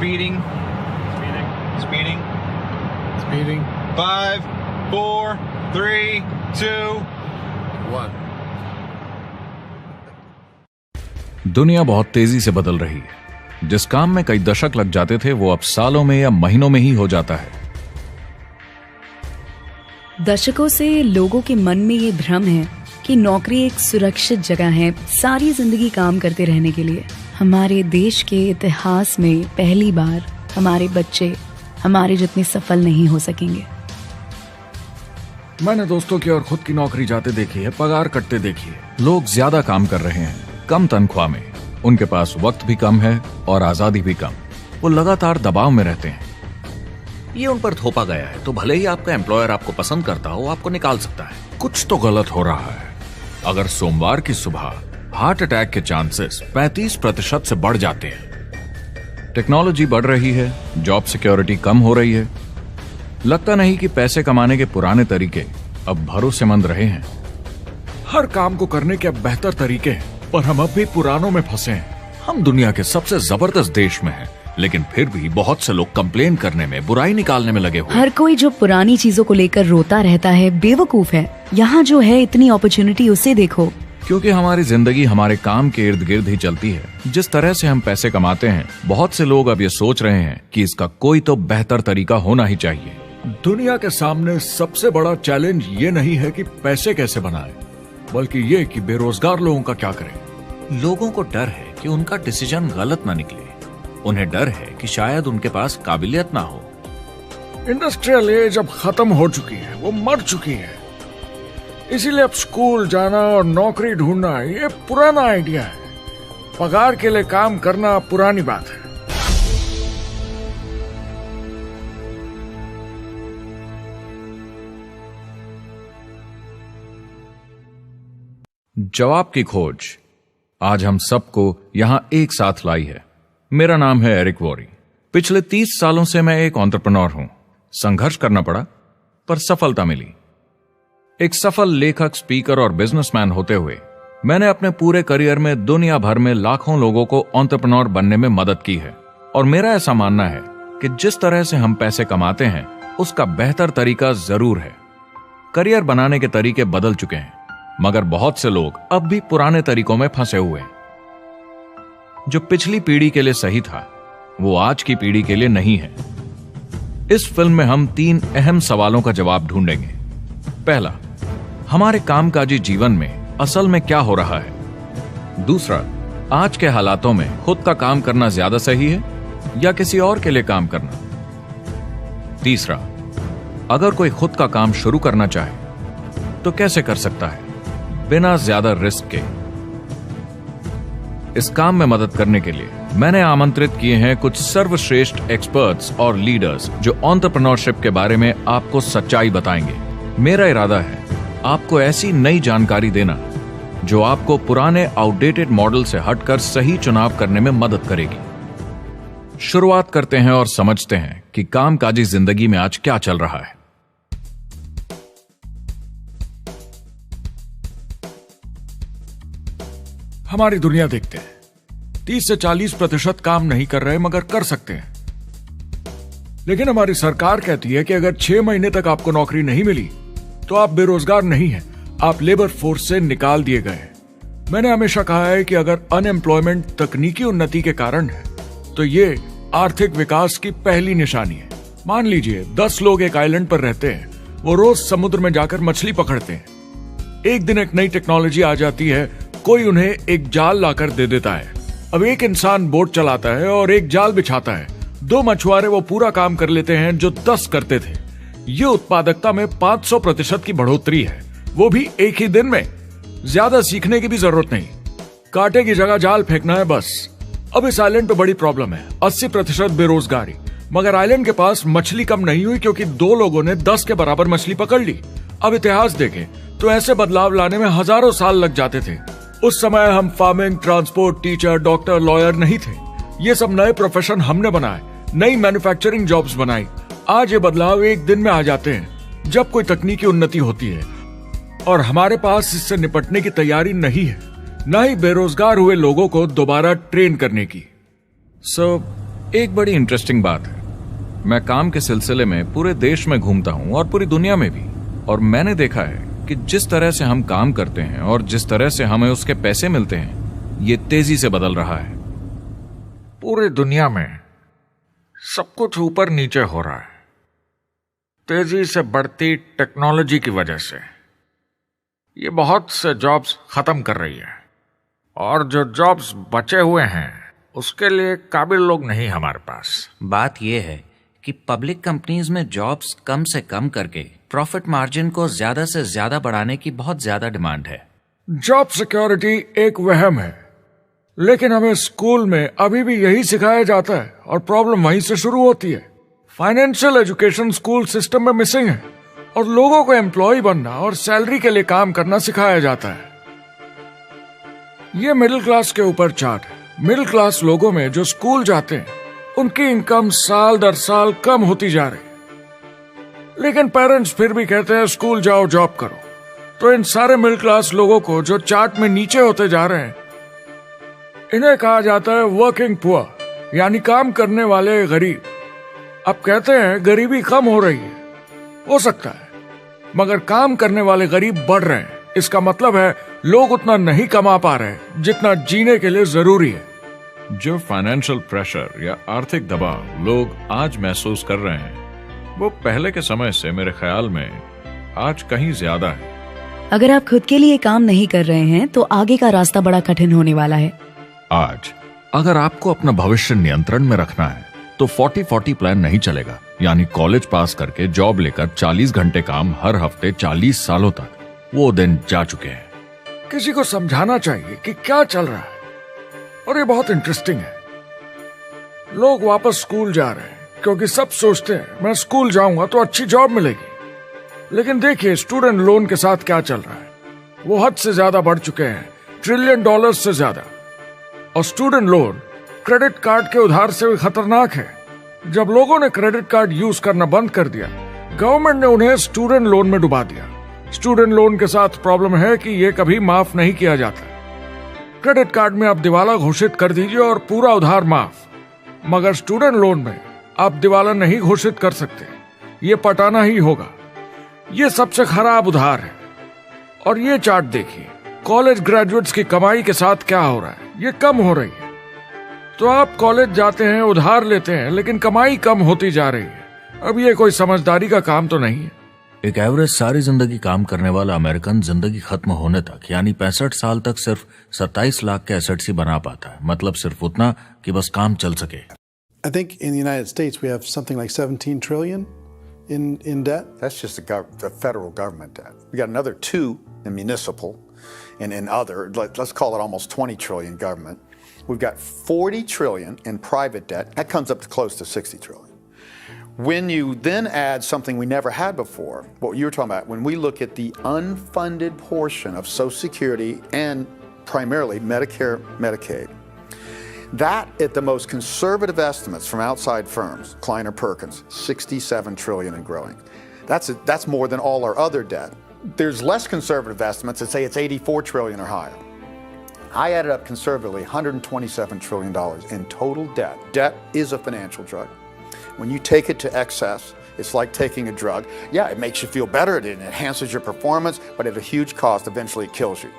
Speeding. Speeding. Speeding. 5, 4, 3, 2, 1. दुनिया बहुत तेजी से बदल रही है। जिस काम में कई दशक लग जाते थे वो अब सालों में या महीनों में ही हो जाता है। दशकों से लोगों के मन में ये भ्रम है कि नौकरी एक सुरक्षित जगह है सारी जिंदगी काम करते रहने के लिए। हमारे देश के इतिहास में पहली बार हमारे बच्चे हमारे जितने सफल नहीं हो सकेंगे। मैंने दोस्तों की और खुद की नौकरी जाते देखी है, पगार कटते देखी है। लोग ज्यादा काम कर रहे हैं कम तनख्वाह में, उनके पास वक्त भी कम है और आजादी भी कम। वो लगातार दबाव में रहते हैं। ये उन पर थोपा गया है तो भले ही आपका एम्प्लॉयर आपको पसंद करता हो, आपको निकाल सकता है। कुछ तो गलत हो रहा है। अगर सोमवार की सुबह हार्ट अटैक के चांसेस 35% से बढ़ जाते हैं। टेक्नोलॉजी बढ़ रही है, जॉब सिक्योरिटी कम हो रही है। लगता नहीं कि पैसे कमाने के पुराने तरीके अब भरोसेमंद रहे हैं। हर काम को करने के अब बेहतर तरीके हैं, पर हम अब भी पुरानों में फंसे हैं। हम दुनिया के सबसे जबरदस्त देश में हैं, लेकिन फिर भी बहुत से लोग कंप्लेन करने में, बुराई निकालने में लगे हुए। हर कोई जो पुरानी चीजों को लेकर रोता रहता है बेवकूफ है। यहाँ जो है इतनी अपॉर्चुनिटी उसे देखो। क्योंकि हमारी जिंदगी हमारे काम के इर्द गिर्द ही चलती है। जिस तरह से हम पैसे कमाते हैं, बहुत से लोग अब ये सोच रहे हैं कि इसका कोई तो बेहतर तरीका होना ही चाहिए। दुनिया के सामने सबसे बड़ा चैलेंज ये नहीं है कि पैसे कैसे बनाएं, बल्कि ये कि बेरोजगार लोगों का क्या करें। लोगों को डर है कि उनका डिसीजन गलत ना निकले। उन्हें डर है कि शायद उनके पास काबिलियत ना हो। इंडस्ट्रियल एज अब खत्म हो चुकी है, वो मर चुकी है। इसीलिए अब स्कूल जाना और नौकरी ढूंढना ये पुराना आइडिया है। पगार के लिए काम करना पुरानी बात है। जवाब की खोज आज हम सबको यहां एक साथ लाई है। मेरा नाम है एरिक वॉरी। पिछले 30 सालों से मैं एक एंटरप्रेन्योर हूं। संघर्ष करना पड़ा पर सफलता मिली। एक सफल लेखक, स्पीकर और बिजनेसमैन होते हुए मैंने अपने पूरे करियर में दुनिया भर में लाखों लोगों को एंटरप्रेन्योर बनने में मदद की है। और मेरा ऐसा मानना है कि जिस तरह से हम पैसे कमाते हैं उसका बेहतर तरीका जरूर है। करियर बनाने के तरीके बदल चुके हैं, मगर बहुत से लोग अब भी पुराने तरीकों में फंसे हुए हैं। जो पिछली पीढ़ी के लिए सही था वो आज की पीढ़ी के लिए नहीं है। इस फिल्म में हम 3 अहम सवालों का जवाब ढूंढेंगे। पहला, हमारे कामकाजी जीवन में असल में क्या हो रहा है। दूसरा, आज के हालातों में खुद का काम करना ज्यादा सही है या किसी और के लिए काम करना। तीसरा, अगर कोई खुद का काम शुरू करना चाहे तो कैसे कर सकता है बिना ज्यादा रिस्क के। इस काम में मदद करने के लिए मैंने आमंत्रित किए हैं कुछ सर्वश्रेष्ठ एक्सपर्ट्स और लीडर्स जो एंटरप्रेन्योरशिप के बारे में आपको सच्चाई बताएंगे। मेरा इरादा है आपको ऐसी नई जानकारी देना जो आपको पुराने आउटडेटेड मॉडल से हटकर सही चुनाव करने में मदद करेगी। शुरुआत करते हैं और समझते हैं कि कामकाजी जिंदगी में आज क्या चल रहा है। हमारी दुनिया देखते हैं, 30 से 40% काम नहीं कर रहे मगर कर सकते हैं। लेकिन हमारी सरकार कहती है कि अगर 6 महीने तक आपको नौकरी नहीं मिली तो आप बेरोजगार नहीं हैं, आप लेबर फोर्स से निकाल दिए गए। मैंने हमेशा कहा है कि अगर अनएम्प्लॉयमेंट तकनीकी उन्नति के कारण है तो ये आर्थिक विकास की पहली निशानी है। मान लीजिए 10 लोग एक आइलैंड पर रहते हैं, वो रोज समुद्र में जाकर मछली पकड़ते हैं। एक दिन एक नई टेक्नोलॉजी आ जाती है, कोई उन्हें एक जाल लाकर दे देता है। अब एक इंसान बोट चलाता है और एक जाल बिछाता है। 2 मछुआरे वो पूरा काम कर लेते हैं जो 10 करते थे। ये उत्पादकता में 500% की बढ़ोतरी है, वो भी एक ही दिन में। ज्यादा सीखने की भी जरूरत नहीं, कांटे की जगह जाल फेंकना है बस। अब इस आइलैंड पे बड़ी प्रॉब्लम है, 80% बेरोजगारी। मगर आइलैंड के पास मछली कम नहीं हुई क्योंकि 2 लोगों ने 10 के बराबर मछली पकड़ ली। अब इतिहास देखें तो ऐसे बदलाव लाने में हजारों साल लग जाते थे। उस समय हम farming, transport, teacher, doctor, lawyer नहीं थे। ये सब नए प्रोफेशन हमने बनाए, नई मैन्युफैक्चरिंग जॉब्स बनाई। आज ये बदलाव एक दिन में आ जाते हैं जब कोई तकनीकी उन्नति होती है, और हमारे पास इससे निपटने की तैयारी नहीं है, न ही बेरोजगार हुए लोगों को दोबारा ट्रेन करने की। एक बड़ी इंटरेस्टिंग बात है, मैं काम के सिलसिले में पूरे देश में घूमता हूं और पूरी दुनिया में भी, और मैंने देखा है कि जिस तरह से हम काम करते हैं और जिस तरह से हमें उसके पैसे मिलते हैं, ये तेजी से बदल रहा है। पूरी दुनिया में सब कुछ ऊपर नीचे हो रहा है, तेजी से बढ़ती टेक्नोलॉजी की वजह से। ये बहुत से जॉब्स खत्म कर रही है, और जो जॉब्स बचे हुए हैं उसके लिए काबिल लोग नहीं हमारे पास। बात यह है कि पब्लिक कंपनीज में जॉब्स कम से कम करके प्रॉफिट मार्जिन को ज्यादा से ज्यादा बढ़ाने की बहुत ज्यादा डिमांड है। जॉब सिक्योरिटी एक वहम है, लेकिन हमें स्कूल में अभी भी यही सिखाया जाता है और प्रॉब्लम वहीं से शुरू होती है। फाइनेंशियल एजुकेशन स्कूल सिस्टम में मिसिंग है और लोगों को एम्प्लॉय बनना और सैलरी के लिए काम करना सिखाया जाता है। ये मिडिल क्लास के ऊपर चार्ट है। मिडिल क्लास लोगों में जो स्कूल जाते हैं उनकी इनकम साल दर साल कम होती जा रही है, लेकिन पेरेंट्स फिर भी कहते हैं स्कूल जाओ, जॉब करो। तो इन सारे मिडिल क्लास लोगों को जो चार्ट में नीचे होते जा रहे हैं, इन्हें कहा जाता है वर्किंग पुअर, यानी काम करने वाले गरीब। अब कहते हैं गरीबी कम हो रही है, हो सकता है, मगर काम करने वाले गरीब बढ़ रहे हैं। इसका मतलब है लोग उतना नहीं कमा पा रहे जितना जीने के लिए जरूरी है। जो फाइनेंशियल प्रेशर या आर्थिक दबाव लोग आज महसूस कर रहे हैं, वो पहले के समय से मेरे ख्याल में आज कहीं ज्यादा है। अगर आप खुद के लिए काम नहीं कर रहे हैं तो आगे का रास्ता बड़ा कठिन होने वाला है। आज अगर आपको अपना भविष्य नियंत्रण में रखना है तो 40-40 प्लान नहीं चलेगा, यानी कॉलेज पास करके जॉब लेकर 40 घंटे काम हर हफ्ते 40 सालों तक, वो दिन जा चुके हैं। किसी को समझाना चाहिए कि क्या चल रहा है, और ये बहुत इंटरेस्टिंग है। लोग वापस स्कूल जा रहे हैं क्योंकि सब सोचते हैं मैं स्कूल जाऊंगा तो अच्छी जॉब मिलेगी। लेकिन देखिए स्टूडेंट लोन के साथ क्या चल रहा है, वो हद से ज्यादा बढ़ चुके हैं, $1 ट्रिलियन से ज्यादा। और स्टूडेंट लोन क्रेडिट कार्ड के उधार से भी खतरनाक है। जब लोगों ने क्रेडिट कार्ड यूज करना बंद कर दिया, गवर्नमेंट ने उन्हें स्टूडेंट लोन में डुबा दिया। स्टूडेंट लोन के साथ प्रॉब्लम है कि ये कभी माफ नहीं किया जाता। क्रेडिट कार्ड में आप दिवाला घोषित कर दीजिए और पूरा उधार माफ, मगर स्टूडेंट लोन में आप दिवाला नहीं घोषित कर सकते, ये पटाना ही होगा। ये सबसे खराब उधार है। और ये चार्ट देखिए, कॉलेज ग्रेजुएट्स की कमाई के साथ क्या हो रहा है, ये कम हो रही है। तो आप कॉलेज जाते हैं, उधार लेते हैं, लेकिन कमाई कम होती जा रही है। अब ये कोई समझदारी का काम तो नहीं है। एक एवरेज सारी जिंदगी काम करने वाला अमेरिकन जिंदगी खत्म होने तक यानी 65 साल तक सिर्फ 27 लाख के एसेट्स ही बना पाता है। मतलब सिर्फ उतना कि बस काम चल सके। I think in the United States we have something like 17 trillion in debt. That's just the federal government debt. We got another 2 in municipal and in other, let's call it almost 20 trillion government. We've got 40 trillion in private debt. That comes up to close to 60 trillion. When you then add something we never had before, what you were talking about, when we look at the unfunded portion of Social Security and primarily Medicare, Medicaid, that at the most conservative estimates from outside firms, Kleiner Perkins, 67 trillion and growing. That's more than all our other debt. There's less conservative estimates that say it's 84 trillion or higher. I added up conservatively $127 trillion in total debt. Debt is a financial drug. When you take it to excess, it's like taking a drug. Yeah, it makes you feel better, it enhances your performance, but at a huge cost, eventually it kills you.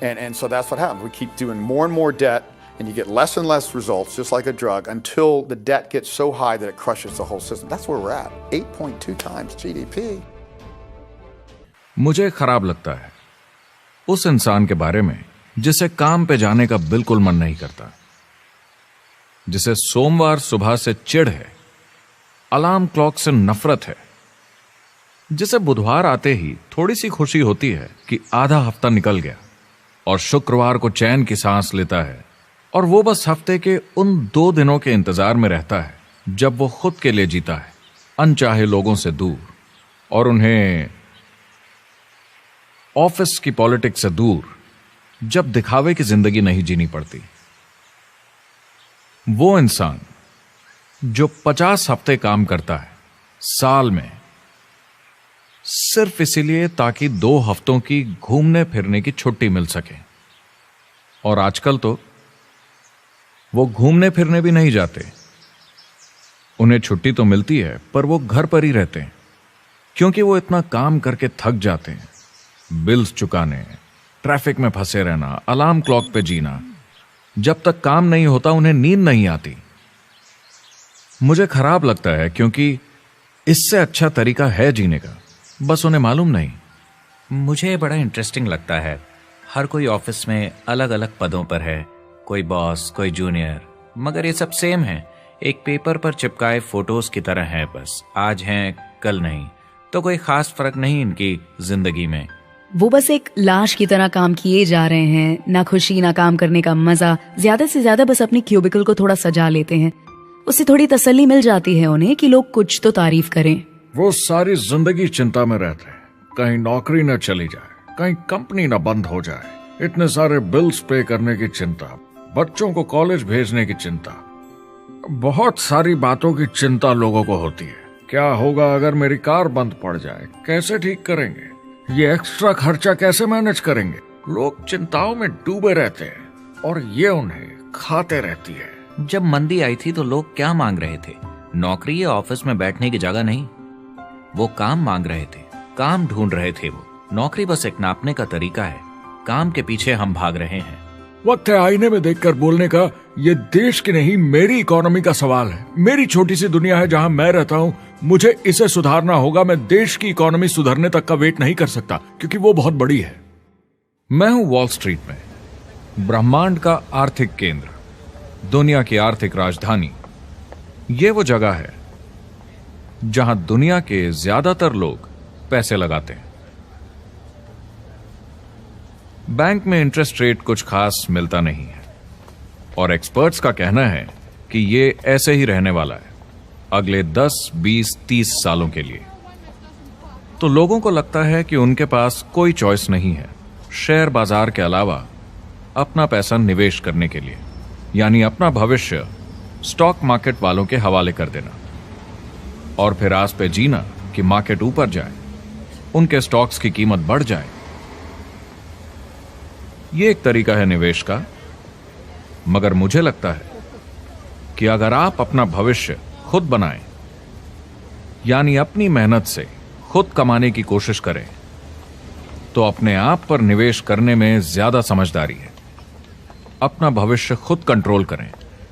And so that's what happens. We keep doing more and more debt, and you get less and less results, just like a drug, until the debt gets so high that it crushes the whole system. That's where we're at, 8.2 times GDP. मुझे खराब लगता है उस इंसान के बारे में जिसे काम पे जाने का बिल्कुल मन नहीं करता, जिसे सोमवार सुबह से चिढ़ है, अलार्म क्लॉक से नफरत है, जिसे बुधवार आते ही थोड़ी सी खुशी होती है कि आधा हफ्ता निकल गया और शुक्रवार को चैन की सांस लेता है, और वो बस हफ्ते के उन 2 दिनों के इंतजार में रहता है जब वो खुद के लिए जीता है, अनचाहे लोगों से दूर, और उन्हें ऑफिस की पॉलिटिक्स से दूर, जब दिखावे की जिंदगी नहीं जीनी पड़ती। वो इंसान जो 50 हफ्ते काम करता है साल में, सिर्फ इसीलिए ताकि 2 हफ्तों की घूमने फिरने की छुट्टी मिल सके। और आजकल तो वो घूमने फिरने भी नहीं जाते, उन्हें छुट्टी तो मिलती है पर वो घर पर ही रहते हैं, क्योंकि वो इतना काम करके थक जाते हैं। बिल्स चुकाने, ट्रैफिक में फंसे रहना, अलार्म क्लॉक पे जीना। जब तक काम नहीं होता उन्हें नींद नहीं आती। मुझे खराब लगता है, क्योंकि इससे अच्छा तरीका है जीने का, बस उन्हें मालूम नहीं। मुझे बड़ा इंटरेस्टिंग लगता है। हर कोई ऑफिस में अलग अलग पदों पर है, कोई बॉस, कोई जूनियर, मगर ये सब सेम है। एक पेपर पर चिपकाए फोटोज की तरह है, बस आज हैं कल नहीं। तो कोई खास फर्क नहीं इनकी जिंदगी में। वो बस एक लाश की तरह काम किए जा रहे हैं, ना खुशी ना काम करने का मजा। ज्यादा से ज्यादा बस अपनी क्यूबिकल को थोड़ा सजा लेते हैं, उससे थोड़ी तसल्ली मिल जाती है उन्हें कि लोग कुछ तो तारीफ करें। वो सारी जिंदगी चिंता में रहते हैं, कहीं नौकरी न चली जाए, कहीं कंपनी न बंद हो जाए। इतने सारे बिल्स पे करने की चिंता, बच्चों को कॉलेज भेजने की चिंता, बहुत सारी बातों की चिंता लोगों को होती है। क्या होगा अगर मेरी कार बंद पड़ जाए, कैसे ठीक करेंगे, ये एक्स्ट्रा खर्चा कैसे मैनेज करेंगे। लोग चिंताओं में डूबे रहते हैं और ये उन्हें खाते रहती है। जब मंदी आई थी तो लोग क्या मांग रहे थे? नौकरी या ऑफिस में बैठने की जगह नहीं, वो काम मांग रहे थे, काम ढूंढ रहे थे। वो नौकरी बस एक नापने का तरीका है, काम के पीछे हम भाग रहे हैं। वक्त है आईने में देखकर बोलने का, ये देश की नहीं मेरी इकोनॉमी का सवाल है। मेरी छोटी सी दुनिया है जहां मैं रहता हूं, मुझे इसे सुधारना होगा। मैं देश की इकोनॉमी सुधरने तक का वेट नहीं कर सकता, क्योंकि वो बहुत बड़ी है। मैं हूं वॉल स्ट्रीट में, ब्रह्मांड का आर्थिक केंद्र, दुनिया की आर्थिक राजधानी। ये वो जगह है जहां दुनिया के ज्यादातर लोग पैसे लगाते हैं। बैंक में इंटरेस्ट रेट कुछ खास मिलता नहीं है और एक्सपर्ट्स का कहना है कि ये ऐसे ही रहने वाला है अगले 10, 20, 30 सालों के लिए। तो लोगों को लगता है कि उनके पास कोई चॉइस नहीं है शेयर बाजार के अलावा अपना पैसा निवेश करने के लिए, यानी अपना भविष्य स्टॉक मार्केट वालों के हवाले कर देना और फिर आस पे जीना कि मार्केट ऊपर जाए, उनके स्टॉक्स की कीमत बढ़ जाए। ये एक तरीका है निवेश का, मगर मुझे लगता है कि अगर आप अपना भविष्य खुद बनाएं, यानी अपनी मेहनत से खुद कमाने की कोशिश करें, तो अपने आप पर निवेश करने में ज्यादा समझदारी है। अपना भविष्य खुद कंट्रोल करें,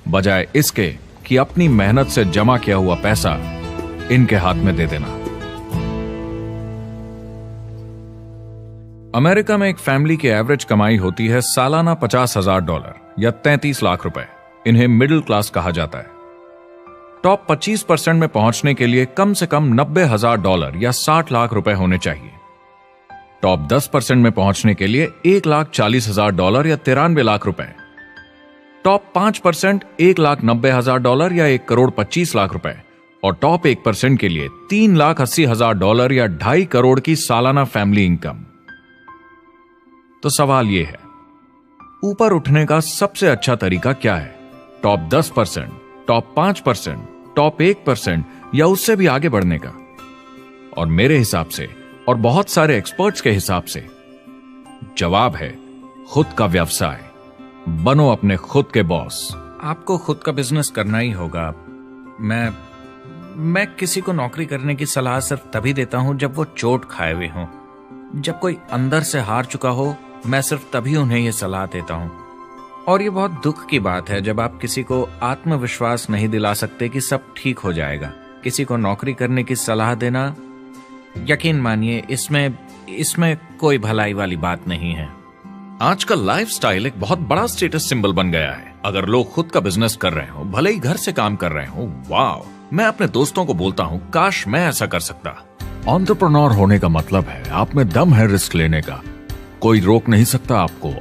बजाय इसके कि अपनी मेहनत से जमा किया हुआ पैसा इनके हाथ में दे देना। अमेरिका में एक फैमिली की एवरेज कमाई होती है सालाना $50,000 या 33 लाख रुपए। इन्हें मिडिल क्लास कहा जाता है। टॉप 25% में पहुंचने के लिए कम से कम $90,000 या 60 लाख रुपए होने चाहिए। टॉप 10% में पहुंचने के लिए $1,40,000 या 93 लाख रुपए। टॉप 5% $1,90,000 या 1,25 लाख रुपए और टॉप 1% के लिए $3,80,000 या 2.5 करोड़ की सालाना फैमिली इनकम। तो सवाल यह है, ऊपर उठने का सबसे अच्छा तरीका क्या है? टॉप 10%, टॉप 5%, टॉप 1% या उससे भी आगे बढ़ने का? और मेरे हिसाब से और बहुत सारे एक्सपर्ट्स के हिसाब से जवाब है खुद का व्यवसाय। बनो अपने खुद के बॉस। आपको खुद का बिजनेस करना ही होगा। मैं किसी को नौकरी करने की सलाह सिर्फ तभी देता हूं जब वो चोट खाए हुए हों। जब कोई अंदर से हार चुका हो, मैं सिर्फ तभी उन्हें यह सलाह देता हूं। और ये बहुत दुख की बात है जब आप किसी को आत्मविश्वास नहीं दिला सकते कि सब ठीक हो जाएगा। किसी को नौकरी करने की सलाह देना, यकीन मानिए, इसमें कोई भलाई वाली बात नहीं है। आजकल लाइफस्टाइल एक बहुत बड़ा स्टेटस सिंबल बन गया है। अगर लोग खुद का बिजनेस कर रहे हो, भले ही घर से काम कर रहे हो, वाह! मैं अपने दोस्तों को बोलता हूं, काश मैं ऐसा कर सकता। एंटरप्रेन्योर होने का मतलब है आप में दम है रिस्क लेने का। कोई रोक नहीं सकता आपको।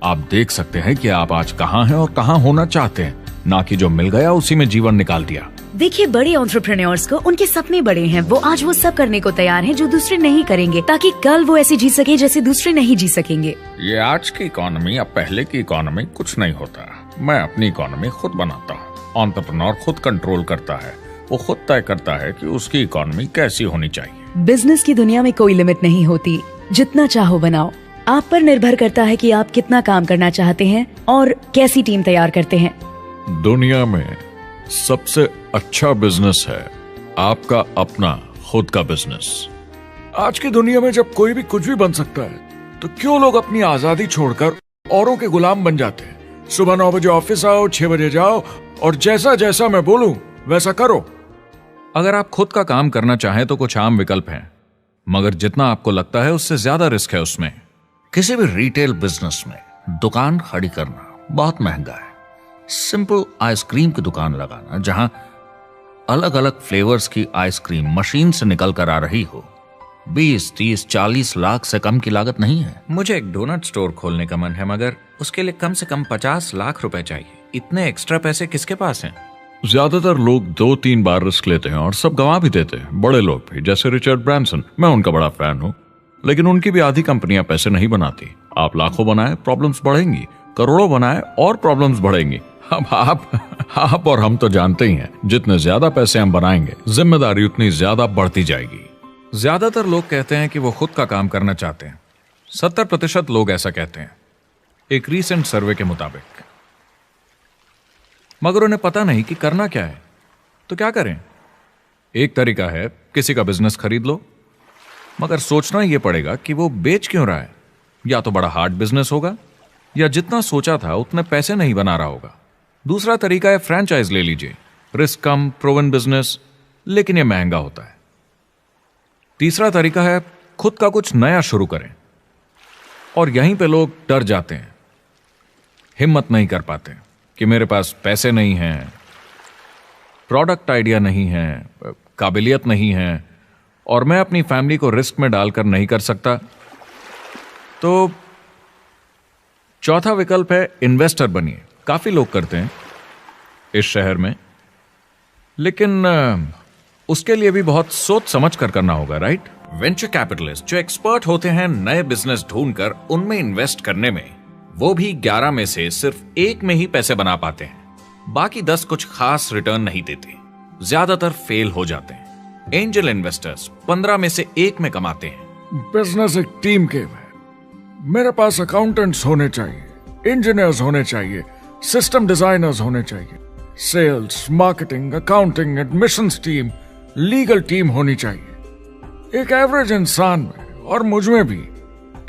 आप देख सकते हैं कि आप आज कहां हैं और कहां होना चाहते हैं, ना कि जो मिल गया उसी में जीवन निकाल दिया। देखिए, बड़े एंटरप्रेन्योर्स को उनके सपने बड़े हैं। वो आज वो सब करने को तैयार हैं जो दूसरे नहीं करेंगे, ताकि कल वो ऐसे जी सके जैसे दूसरे नहीं जी सकेंगे। ये आज की इकोनॉमी या पहले की इकोनॉमी कुछ नहीं होता। मैं अपनी इकोनॉमी खुद बनाता हूँ। एंटरप्रेन्योर खुद कंट्रोल करता है, वो खुद तय करता है कि उसकी इकोनॉमी कैसी होनी चाहिए। बिजनेस की दुनिया में कोई लिमिट नहीं होती, जितना चाहो बनाओ। आप पर निर्भर करता है कि आप कितना काम करना चाहते हैं और कैसी टीम तैयार करते हैं। दुनिया में सबसे अच्छा बिजनेस है आपका अपना खुद का बिजनेस। आज की दुनिया में जब कोई भी कुछ भी बन सकता है तो क्यों लोग अपनी आजादी छोड़कर औरों के गुलाम बन जाते हैं। सुबह 9 बजे ऑफिस आओ, 6 बजे जाओ और जैसा जैसा मैं बोलूं वैसा करो। अगर आप खुद का काम करना चाहें तो कुछ आम विकल्प हैं, मगर जितना आपको लगता है उससे ज्यादा रिस्क है उसमें। किसी भी रिटेल बिजनेस में दुकान खड़ी करना बहुत महंगा है। सिंपल आइसक्रीम की दुकान लगाना जहां अलग अलग फ्लेवर्स की आइसक्रीम मशीन से निकल कर आ रही हो, 20, 30, 40 लाख से कम की लागत नहीं है। मुझे एक डोनट स्टोर खोलने का मन है, मगर उसके लिए कम से कम 50 लाख रुपए चाहिए। इतने एक्स्ट्रा पैसे किसके पास हैं? ज्यादातर लोग 2-3 बार रिस्क लेते हैं और सब गंवा भी देते हैं। बड़े लोग भी, जैसे रिचर्ड ब्रांसन, मैं उनका बड़ा फैन हूं, लेकिन उनकी भी आधी कंपनियां पैसे नहीं बनाती। आप लाखों बनाए, प्रॉब्लम्स बढ़ेंगी, करोड़ों बनाए और प्रॉब्लम्स बढ़ेंगी। अब आप और हम तो जानते ही हैं, जितने ज्यादा पैसे हम बनाएंगे जिम्मेदारी उतनी ज्यादा बढ़ती जाएगी। ज्यादातर लोग कहते हैं कि वो खुद का काम करना चाहते हैं। 70% लोग ऐसा कहते हैं, एक रीसेंट सर्वे के मुताबिक। मगर उन्हें पता नहीं कि करना क्या है। तो क्या करें? एक तरीका है किसी का बिजनेस खरीद लो, मगर सोचना यह पड़ेगा कि वो बेच क्यों रहा है। या तो बड़ा हार्ड बिजनेस होगा, या जितना सोचा था उतने पैसे नहीं बना रहा होगा। दूसरा तरीका है फ्रेंचाइज ले लीजिए, रिस्क कम, प्रूवन बिजनेस, लेकिन यह महंगा होता है। तीसरा तरीका है खुद का कुछ नया शुरू करें, और यहीं पे लोग डर जाते हैं, हिम्मत नहीं कर पाते कि मेरे पास पैसे नहीं हैं, प्रोडक्ट आइडिया नहीं है, काबिलियत नहीं है, और मैं अपनी फैमिली को रिस्क में डालकर नहीं कर सकता। तो चौथा विकल्प है इन्वेस्टर बनिए। काफी लोग करते हैं इस शहर में, लेकिन उसके लिए भी बहुत सोच समझ कर करना होगा, राइट? वेंचर कैपिटलिस्ट जो एक्सपर्ट होते हैं नए बिजनेस ढूंढकर उनमें इन्वेस्ट करने में, वो भी 11 में से सिर्फ 1 में ही पैसे बना पाते हैं। बाकी 10 कुछ खास रिटर्न नहीं देते, ज्यादातर फेल हो जाते हैं। एंजल इन्वेस्टर्स 15 में से 1 में कमाते हैं। बिजनेस एक टीम गेम है। मेरे पास अकाउंटेंट्स होने चाहिए, इंजीनियर्स होने चाहिए, सिस्टम डिजाइनर्स होने चाहिए, sales, marketing, accounting, admissions team, legal team होनी चाहिए। एक एवरेज इंसान में और मुझ में भी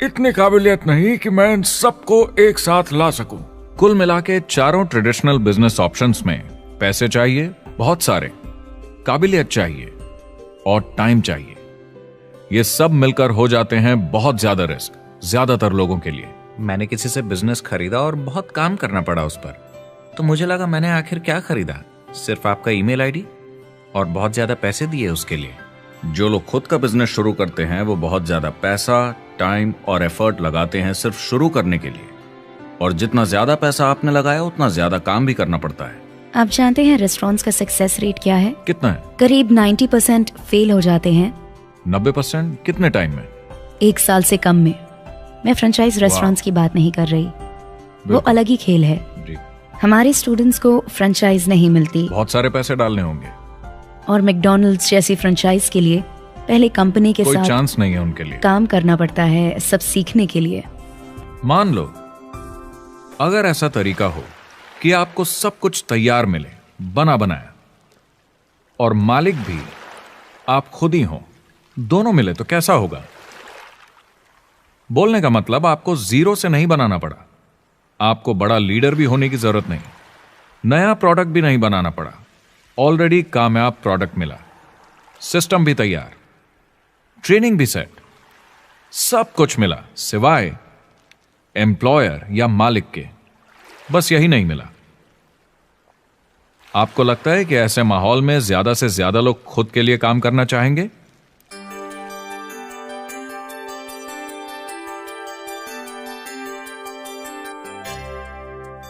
इतनी काबिलियत नहीं कि मैं इन सबको एक साथ ला सकूं। कुल मिला के चारों ट्रेडिशनल बिजनेस ऑप्शंस में पैसे चाहिए बहुत सारे, काबिलियत चाहिए और टाइम चाहिए। ये सब मिलकर हो जाते हैं बहुत ज्यादा रिस्क ज्यादातर लोगों के लिए। मैंने किसी से बिजनेस खरीदा और बहुत काम करना पड़ा उस पर, तो मुझे लगा मैंने आखिर क्या खरीदा, सिर्फ आपका ईमेल आईडी, और बहुत ज्यादा पैसे दिए उसके लिए। जो लोग खुद का बिजनेस शुरू करते हैं वो बहुत ज्यादा पैसा, टाइम और एफर्ट लगाते हैं सिर्फ शुरू करने के लिए, और जितना ज्यादा पैसा आपने लगाया उतना ज्यादा काम भी करना पड़ता है। आप जानते हैं रेस्टोरेंट्स का सक्सेस रेट क्या है? कितना है? करीब 90% फेल हो जाते हैं। 90%? कितने टाइम में? 1 साल से कम में। मैं फ्रेंचाइज रेस्टोरेंट्स की बात नहीं कर रही, वो अलग ही खेल है। जी। हमारे स्टूडेंट्स को फ्रेंचाइज नहीं मिलती, बहुत सारे पैसे डालने होंगे, और मैकडॉनल्ड्स जैसी फ्रेंचाइज के लिए पहले कंपनी के कोई साथ चांस नहीं है उनके लिए। काम करना पड़ता है सब सीखने के लिए। मान लो अगर ऐसा तरीका हो कि आपको सब कुछ तैयार मिले, बना बनाया, और मालिक भी आप खुद ही हो, दोनों मिले, तो कैसा होगा? बोलने का मतलब आपको जीरो से नहीं बनाना पड़ा, आपको बड़ा लीडर भी होने की जरूरत नहीं, नया प्रोडक्ट भी नहीं बनाना पड़ा, ऑलरेडी कामयाब प्रोडक्ट मिला, सिस्टम भी तैयार, ट्रेनिंग भी सेट, सब कुछ मिला सिवाय एम्प्लॉयर या मालिक के। बस यही नहीं मिला। आपको लगता है कि ऐसे माहौल में ज्यादा से ज्यादा लोग खुद के लिए काम करना चाहेंगे?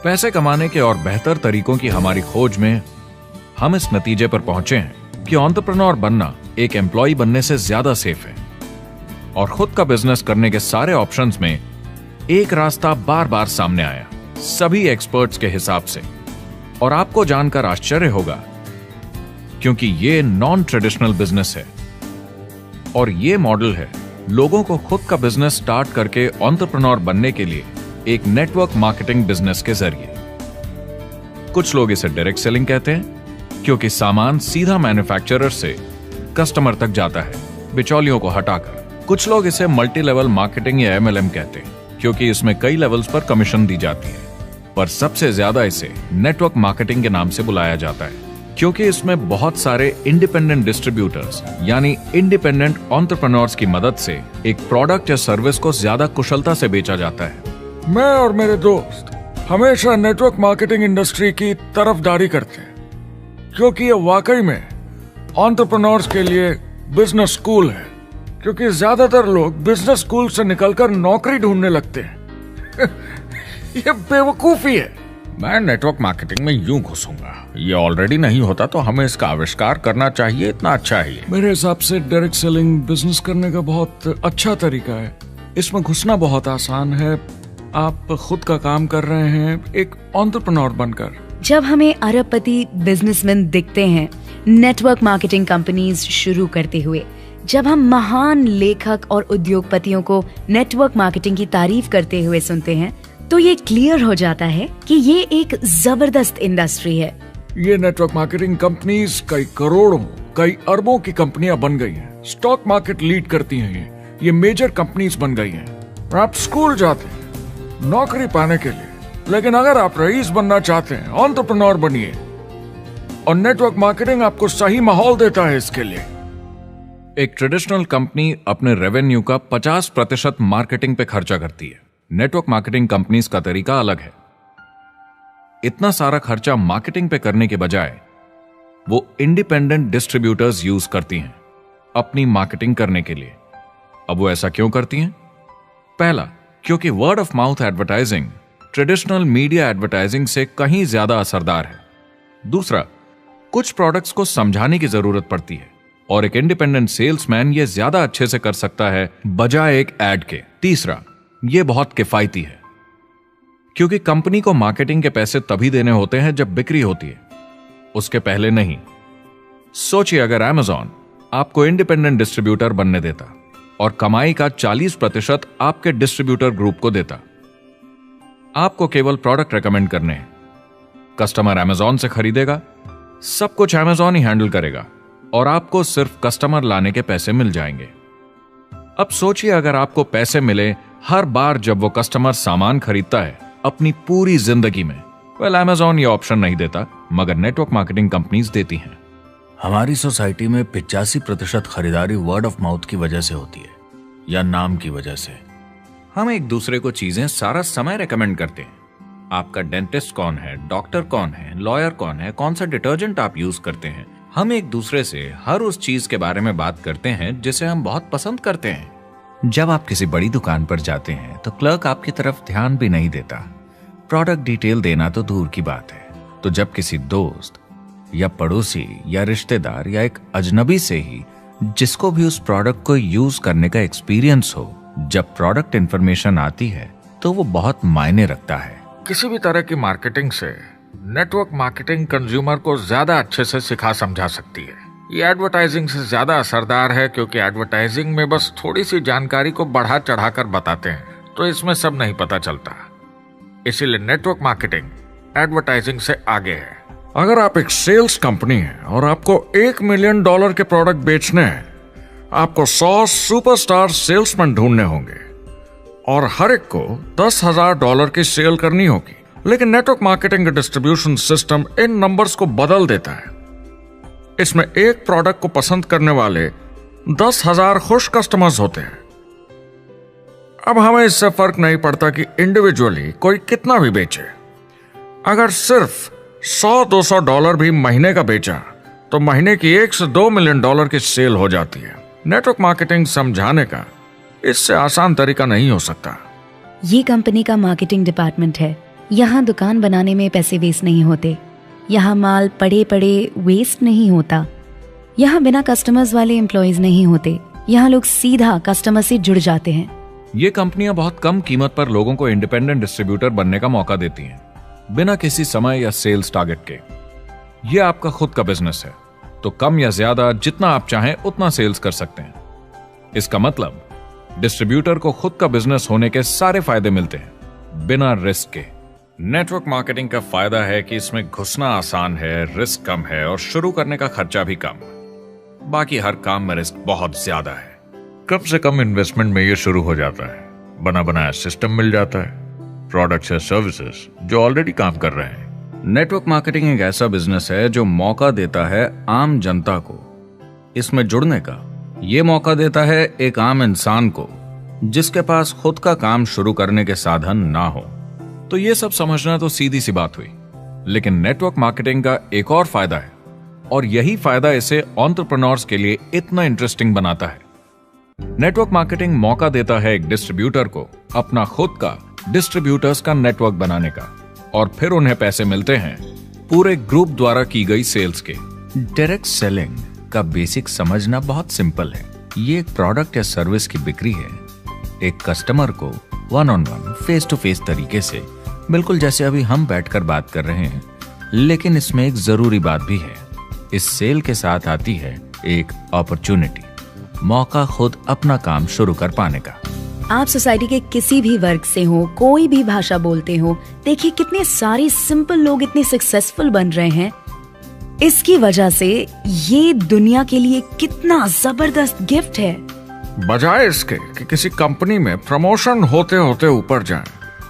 पैसे कमाने के और बेहतर तरीकों की हमारी खोज में हम इस नतीजे पर पहुंचे हैं कि एंटरप्रेन्योर बनना एक एम्प्लॉय बनने से ज्यादा सेफ है, और खुद का बिजनेस करने के सारे ऑप्शंस में एक रास्ता बार बार सामने आया सभी एक्सपर्ट्स के हिसाब से। और आपको जानकर आश्चर्य होगा, क्योंकि ये नॉन ट्रेडिशनल बिजनेस है, और ये मॉडल है लोगों को खुद का बिजनेस स्टार्ट करके एंटरप्रेन्योर बनने के लिए एक नेटवर्क मार्केटिंग बिजनेस के जरिए। कुछ लोग इसे डायरेक्ट सेलिंग कहते हैं, क्योंकि सामान सीधा मैन्युफैक्चरर से कस्टमर तक जाता है, बिचौलियों को हटाकर। कुछ लोग इसे मल्टी लेवल मार्केटिंग या MLM कहते हैं, क्योंकि इसमें कई लेवल्स पर कमीशन दी जाती है। पर सबसे ज्यादा इसे नेटवर्क मार्केटिंग के नाम से बुलाया जाता है, क्योंकि इसमें बहुत सारे इंडिपेंडेंट डिस्ट्रीब्यूटर्स यानी इंडिपेंडेंट एंटरप्रेन्योर्स की मदद से एक प्रोडक्ट या सर्विस को ज्यादा कुशलता से बेचा जाता है। मैं और मेरे दोस्त हमेशा नेटवर्क मार्केटिंग इंडस्ट्री की तरफदारी करते हैं, क्योंकि ये वाकई में एंटरप्रेन्योर्स के लिए बिजनेस स्कूल है। क्योंकि ज्यादातर लोग बिजनेस स्कूल से निकलकर नौकरी ढूंढने लगते हैं। ये बेवकूफी है। मैं नेटवर्क मार्केटिंग में यूं घुसूंगा, ये ऑलरेडी नहीं होता तो हमें इसका आविष्कार करना चाहिए, इतना अच्छा है ये। मेरे हिसाब से डायरेक्ट सेलिंग बिजनेस करने का बहुत अच्छा तरीका है। इसमें घुसना बहुत आसान है। आप खुद का काम कर रहे हैं एक एंटरप्रेन्योर बनकर। जब हमें अरबपति बिजनेसमैन दिखते हैं नेटवर्क मार्केटिंग कंपनीज शुरू करते हुए, जब हम महान लेखक और उद्योगपतियों को नेटवर्क मार्केटिंग की तारीफ करते हुए सुनते हैं, तो ये क्लियर हो जाता है कि ये एक जबरदस्त इंडस्ट्री है। ये नेटवर्क मार्केटिंग कंपनीज कई करोड़ों, कई अरबों की कंपनियां बन गई हैं। स्टॉक मार्केट लीड करती हैं। ये मेजर कंपनीज बन गई हैं। और आप स्कूल जाते हैं नौकरी पाने के लिए, लेकिन अगर आप रईस बनना चाहते हैं, एंटरप्रेन्योर बनिए। और नेटवर्क मार्केटिंग आपको सही माहौल देता है इसके लिए। एक ट्रेडिशनल कंपनी अपने रेवेन्यू का 50% मार्केटिंग पे खर्चा करती है। नेटवर्क मार्केटिंग कंपनीज का तरीका अलग है। इतना सारा खर्चा मार्केटिंग पे करने के बजाय वो इंडिपेंडेंट डिस्ट्रीब्यूटर्स यूज करती हैं अपनी मार्केटिंग करने के लिए। अब वो ऐसा क्यों करती हैं? पहला, क्योंकि word of mouth advertising traditional media advertising से कहीं ज्यादा असरदार है। दूसरा, कुछ प्रोडक्ट्स को समझाने की जरूरत पड़ती है और एक इंडिपेंडेंट सेल्समैन ये ज्यादा अच्छे से कर सकता है बजाय एक एड के। तीसरा, ये बहुत किफायती है, क्योंकि कंपनी को मार्केटिंग के पैसे तभी देने होते हैं जब बिक्री होती है, उसके पहले नहीं। सोचिए अगर Amazon आपको इंडिपेंडेंट डिस्ट्रीब्यूटर बनने देता और कमाई का 40% आपके डिस्ट्रीब्यूटर ग्रुप को देता। आपको केवल प्रोडक्ट रेकमेंड करने हैं, कस्टमर Amazon से खरीदेगा, सब कुछ Amazon ही हैंडल करेगा और आपको सिर्फ कस्टमर लाने के पैसे मिल जाएंगे। अब सोचिए अगर आपको पैसे मिले हर बार जब वो कस्टमर सामान खरीदता है अपनी पूरी जिंदगी में। Amazon ये ऑप्शन नहीं देता, मगर नेटवर्क मार्केटिंग कंपनीज देती हैं। हमारी सोसाइटी में 85% खरीदारी वर्ड ऑफ माउथ की वजह से होती है या नाम की वजह से। हम एक दूसरे को चीजें सारा समय रेकमेंड करते हैं। आपका डेंटिस्ट कौन है, डॉक्टर कौन है, लॉयर कौन है, कौन सा डिटर्जेंट आप यूज करते हैं। हम एक दूसरे से हर उस चीज के बारे में बात करते हैं जिसे हम बहुत पसंद करते हैं। जब आप किसी बड़ी दुकान पर जाते हैं तो क्लर्क आपकी तरफ ध्यान भी नहीं देता, प्रोडक्ट डिटेल देना तो दूर की बात है। तो जब किसी दोस्त या पड़ोसी या रिश्तेदार या एक अजनबी से ही जिसको भी उस प्रोडक्ट को यूज करने का एक्सपीरियंस हो, जब प्रोडक्ट इंफॉर्मेशन आती है तो वो बहुत मायने रखता है। किसी भी तरह की मार्केटिंग से नेटवर्क मार्केटिंग कंज्यूमर को ज्यादा अच्छे से सिखा समझा सकती है। ये एडवर्टाइजिंग से ज्यादा असरदार है, क्योंकि एडवर्टाइजिंग में बस थोड़ी सी जानकारी को बढ़ा चढ़ाकर बताते हैं, तो इसमें सब नहीं पता चलता। इसीलिए नेटवर्क मार्केटिंग एडवर्टाइजिंग से आगे है। अगर आप एक सेल्स कंपनी है और आपको $1 मिलियन के प्रोडक्ट बेचने हैं, आपको 100 सुपरस्टार सेल्समैन ढूंढने होंगे और हर एक को $10,000 की सेल करनी होगी। लेकिन नेटवर्क मार्केटिंग का डिस्ट्रीब्यूशन सिस्टम इन नंबर्स को बदल देता है। इसमें एक प्रोडक्ट को पसंद करने वाले 10,000 खुश कस्टमर्स होते हैं। अब हमें इससे फर्क नहीं पड़ता कि इंडिविजुअली कोई कितना भी बेचे। अगर सिर्फ $100-200 भी महीने का बेचा तो महीने की $1 से $2 मिलियन की सेल हो जाती है। नेटवर्क मार्केटिंग समझाने का इससे आसान तरीका नहीं हो सकता। ये कंपनी का मार्केटिंग डिपार्टमेंट है। यहाँ दुकान बनाने में पैसे वेस्ट नहीं होते, यहाँ माल पड़े पड़े वेस्ट नहीं होता, यहाँ बिना कस्टमर्स वाले एम्प्लॉयज नहीं होते, यहाँ लोग सीधा कस्टमर से जुड़ जाते हैं। ये कंपनियां बहुत कम कीमत पर लोगों को इंडिपेंडेंट डिस्ट्रीब्यूटर बनने का मौका देती हैं, बिना किसी समय या सेल्स टारगेट के। ये आपका खुद का बिजनेस है, तो कम या ज्यादा जितना आप चाहें उतना सेल्स कर सकते हैं। इसका मतलब डिस्ट्रीब्यूटर को खुद का बिजनेस होने के सारे फायदे मिलते हैं बिना रिस्क के। नेटवर्क मार्केटिंग का फायदा है कि इसमें घुसना आसान है, रिस्क कम है और शुरू करने का खर्चा भी कम। बाकी हर काम में रिस्क बहुत ज्यादा है। कम से कम इन्वेस्टमेंट में ये शुरू हो जाता है, बना बनाया सिस्टम मिल जाता है, प्रोडक्ट्स या सर्विसेज जो ऑलरेडी काम कर रहे हैं। नेटवर्क मार्केटिंग एक ऐसा बिजनेस है जो मौका देता है आम जनता को इसमें जुड़ने का। ये मौका देता है एक आम इंसान को जिसके पास खुद का काम शुरू करने के साधन ना हो। तो ये सब समझना तो सीधी सी बात हुई, लेकिन नेटवर्क मार्केटिंग का एक और फायदा है और यही फायदा इसे एंटरप्रेन्योर्स के लिए इतना इंटरेस्टिंग बनाता है। नेटवर्क मार्केटिंग मौका देता है एक डिस्ट्रीब्यूटर को अपना खुद का डिस्ट्रीब्यूटर्स का नेटवर्क बनाने का और फिर उन्हें पैसे मिलते हैं पूरे ग्रुप द्वारा की गई सेल्स के। डायरेक्ट सेलिंग का बेसिक समझना बहुत सिंपल है। ये एक प्रोडक्ट या सर्विस की बिक्री है, एक कस्टमर को one on one face to face तरीके से, बिल्कुल जैसे अभी हम बैठकर बात कर रहे हैं। लेकिन इसमें एक जरूरी बात भी है, इस सेल के साथ आती है एक अपॉर्चुनिटी, मौका खुद अपना काम शुरू कर पाने का। आप सोसाइटी के किसी भी वर्ग से हो, कोई भी भाषा बोलते हो, देखिए कितने सारे सिंपल लोग इतने सक्सेसफुल बन रहे हैं। इसकी वजह से ये दुनिया के लिए कितना जबरदस्त गिफ्ट है। बजाय इसके कि किसी कंपनी में प्रमोशन होते होते ऊपर जाएं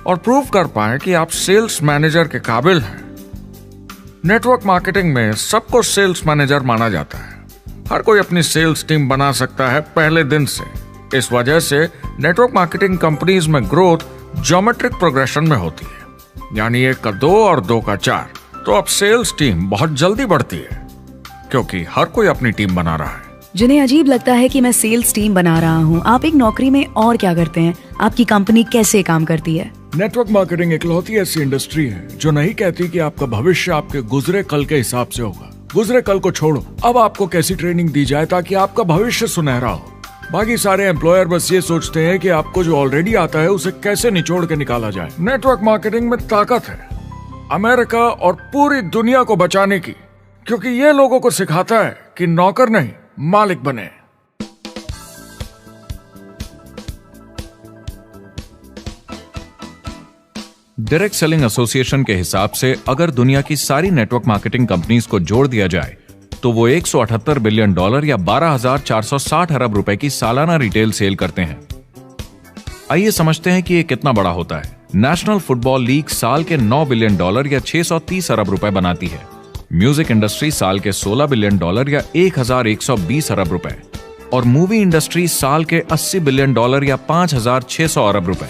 और प्रूव कर पाएं कि आप सेल्स मैनेजर के काबिल हैं, नेटवर्क मार्केटिंग में सबको सेल्स मैनेजर माना जाता है। हर कोई अपनी सेल्स टीम बना सकता है पहले दिन से। इस वजह से नेटवर्क मार्केटिंग कंपनीज में ग्रोथ ज्योमेट्रिक प्रोग्रेशन में होती है, यानी 1 का 2 और 2 का 4। तो अब सेल्स टीम बहुत जल्दी बढ़ती है क्योंकि हर कोई अपनी टीम बना रहा है। जिन्हें अजीब लगता है कि मैं सेल्स टीम बना रहा हूँ, आप एक नौकरी में और क्या करते हैं? आपकी कंपनी कैसे काम करती है? नेटवर्क मार्केटिंग इकलौती ऐसी इंडस्ट्री है जो नहीं कहती कि आपका भविष्य आपके गुजरे कल के हिसाब से होगा। गुजरे कल को छोड़ो, अब आपको कैसी ट्रेनिंग दी जाए ताकि आपका भविष्य सुनहरा हो। बाकी सारे एम्प्लॉयर बस ये सोचते हैं कि आपको जो ऑलरेडी आता है उसे कैसे निचोड़ के निकाला जाए। नेटवर्क मार्केटिंग में ताकत है अमेरिका और पूरी दुनिया को बचाने की, क्योंकि ये लोगों को सिखाता है कि नौकर नहीं मालिक बने। डायरेक्ट सेलिंग एसोसिएशन के हिसाब से अगर दुनिया की सारी नेटवर्क मार्केटिंग कंपनीज को जोड़ दिया जाए तो वो $178 बिलियन या 12,460 अरब रुपए की सालाना रिटेल सेल करते हैं। आइए समझते हैं कि ये कितना बड़ा होता है। नेशनल फुटबॉल लीग साल के $9 बिलियन या 630 अरब रुपए बनाती है। म्यूजिक इंडस्ट्री साल के $16 बिलियन या 1,120 अरब रुपए और मूवी इंडस्ट्री साल के $80 बिलियन या 5,600 अरब रुपए।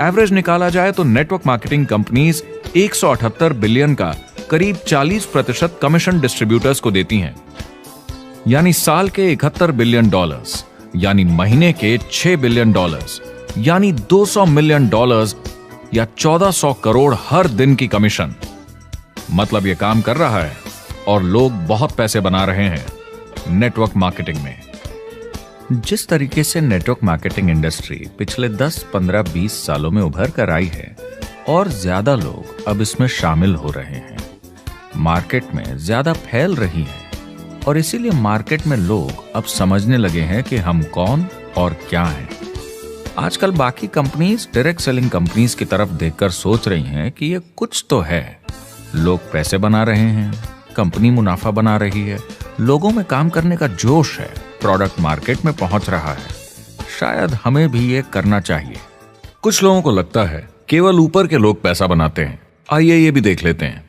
एवरेज निकाला जाए तो नेटवर्क मार्केटिंग कंपनीज 178 बिलियन का करीब 40% कमीशन डिस्ट्रीब्यूटर्स को देती हैं, यानी साल के $71 बिलियन, यानी महीने के $6 बिलियन, यानी $200 मिलियन या 1400 करोड़ हर दिन की कमीशन। मतलब ये काम कर रहा है और लोग बहुत पैसे बना रहे हैं नेटवर्क मार्केटिंग में। जिस तरीके से नेटवर्क मार्केटिंग इंडस्ट्री पिछले 10, 15, 20 सालों में उभर कर आई है और ज्यादा लोग अब इसमें शामिल हो रहे हैं, मार्केट में ज्यादा फैल रही है और इसीलिए मार्केट में लोग अब समझने लगे हैं कि हम कौन और क्या हैं। आजकल बाकी कंपनीज डायरेक्ट सेलिंग कंपनीज की तरफ देखकर सोच रही हैं कि ये कुछ तो है। लोग पैसे बना रहे हैं, कंपनी मुनाफा बना रही है, लोगों में काम करने का जोश है, प्रोडक्ट मार्केट में पहुंच रहा है, शायद हमें भी ये करना चाहिए। कुछ लोगों को लगता है केवल ऊपर के लोग पैसा बनाते हैं। आइए ये भी देख लेते हैं।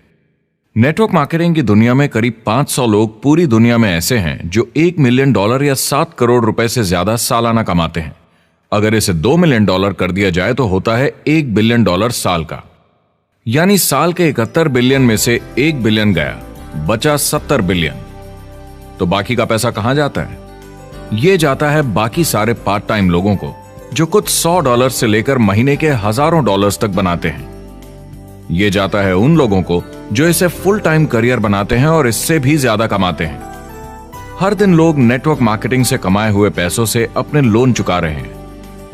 नेटवर्क मार्केटिंग की दुनिया में करीब 500 लोग पूरी दुनिया में ऐसे हैं जो $1 मिलियन या 7 करोड़ रुपए से ज्यादा सालाना कमाते हैं। अगर इसे $2 मिलियन कर दिया जाए तो होता है $1 बिलियन साल का, यानी साल के 71 बिलियन में से 1 बिलियन गया, बचा 70 बिलियन। तो बाकी का पैसा कहां जाता है? ये जाता है बाकी सारे पार्ट टाइम लोगों को जो कुछ $100 से लेकर महीने के हजारों डॉलर्स तक बनाते हैं। ये जाता है उन लोगों को जो इसे फुल टाइम करियर बनाते हैं और इससे भी ज्यादा कमाते हैं। हर दिन लोग नेटवर्क मार्केटिंग से कमाए हुए पैसों से अपने लोन चुका रहे हैं,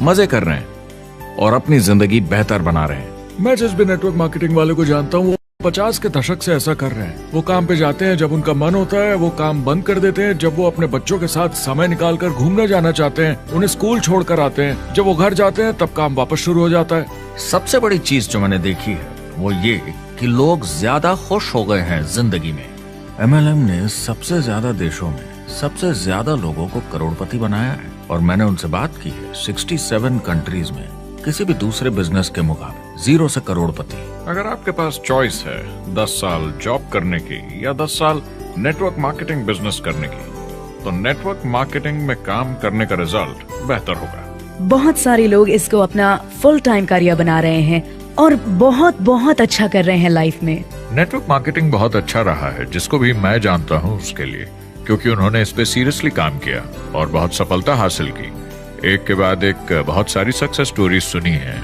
मजे कर रहे हैं और अपनी जिंदगी बेहतर बना रहे हैं। मैं जिस भी नेटवर्क मार्केटिंग वाले को जानता हूँ वो 50 के दशक से ऐसा कर रहे हैं। वो काम पे जाते हैं जब उनका मन होता है, वो काम बंद कर देते हैं जब वो अपने बच्चों के साथ समय निकालकर घूमने जाना चाहते हैं, उन्हें स्कूल छोड़कर आते हैं, जब वो घर जाते हैं तब काम वापस शुरू हो जाता है। सबसे बड़ी चीज जो मैंने देखी है वो ये कि लोग ज्यादा खुश हो गए हैं जिंदगी में। MLM ने सबसे ज्यादा देशों में सबसे ज्यादा लोगों को करोड़पति बनाया है, और मैंने उनसे बात की है 67 कंट्रीज में किसी भी दूसरे बिजनेस के मुकाबले 0 से करोड़पति। अगर आपके पास चॉइस है 10 साल जॉब करने की या 10 साल नेटवर्क मार्केटिंग बिजनेस करने की, तो नेटवर्क मार्केटिंग में काम करने का रिजल्ट बेहतर होगा। बहुत सारे लोग इसको अपना फुल टाइम करियर बना रहे हैं और बहुत बहुत अच्छा कर रहे हैं लाइफ में। नेटवर्क मार्केटिंग बहुत अच्छा रहा है, जिसको भी मैं जानता हूँ उसके लिए, क्योंकि उन्होंने इस पे सीरियसली काम किया और बहुत सफलता हासिल की। एक के बाद एक बहुत सारी सक्सेस स्टोरीज सुनी है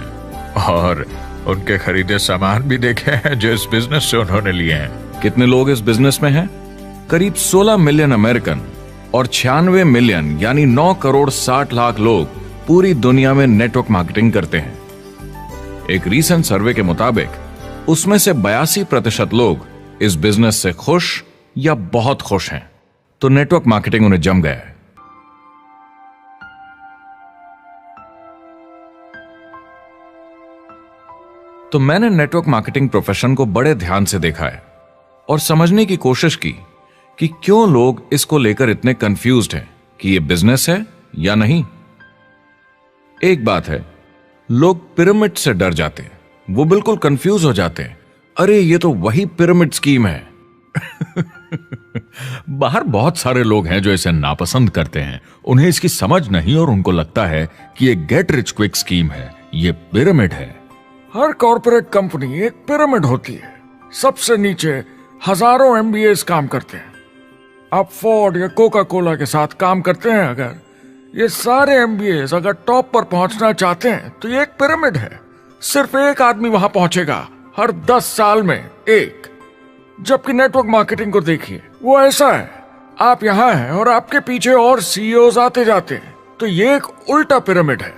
और उनके खरीदे सामान भी देखे हैं जो इस बिजनेस से उन्होंने लिए हैं। कितने लोग इस बिजनेस में हैं? करीब 16 मिलियन अमेरिकन और 96 मिलियन यानी 9 करोड़ 60 लाख लोग पूरी दुनिया में नेटवर्क मार्केटिंग करते हैं। एक रीसेंट सर्वे के मुताबिक उसमें से 82% लोग इस बिजनेस से खुश या बहुत खुश हैं। तो नेटवर्क मार्केटिंग उन्हें जम गया है। तो मैंने नेटवर्क मार्केटिंग प्रोफेशन को बड़े ध्यान से देखा है और समझने की कोशिश की कि क्यों लोग इसको लेकर इतने कंफ्यूज्ड हैं कि ये बिजनेस है या नहीं। एक बात है, लोग पिरामिड से डर जाते हैं, वो बिल्कुल कंफ्यूज हो जाते हैं। अरे ये तो वही पिरामिड स्कीम है। बाहर बहुत सारे लोग हैं जो इसे नापसंद करते हैं, उन्हें इसकी समझ नहीं और उनको लगता है कि ये गेट रिच क्विक स्कीम है, ये पिरामिड है। हर कॉर्पोरेट कंपनी एक पिरामिड होती है। सबसे नीचे हजारों MBAs काम करते हैं। आप फोर्ड या कोका कोला के साथ काम करते हैं, अगर ये सारे MBAs अगर टॉप पर पहुंचना चाहते हैं तो ये एक पिरामिड है। सिर्फ एक आदमी वहां पहुंचेगा हर 10 साल में एक। जबकि नेटवर्क मार्केटिंग को देखिए, वो ऐसा है, आप यहां हैं और आपके पीछे और CEOs आते जाते हैं। तो ये एक उल्टा पिरामिड है।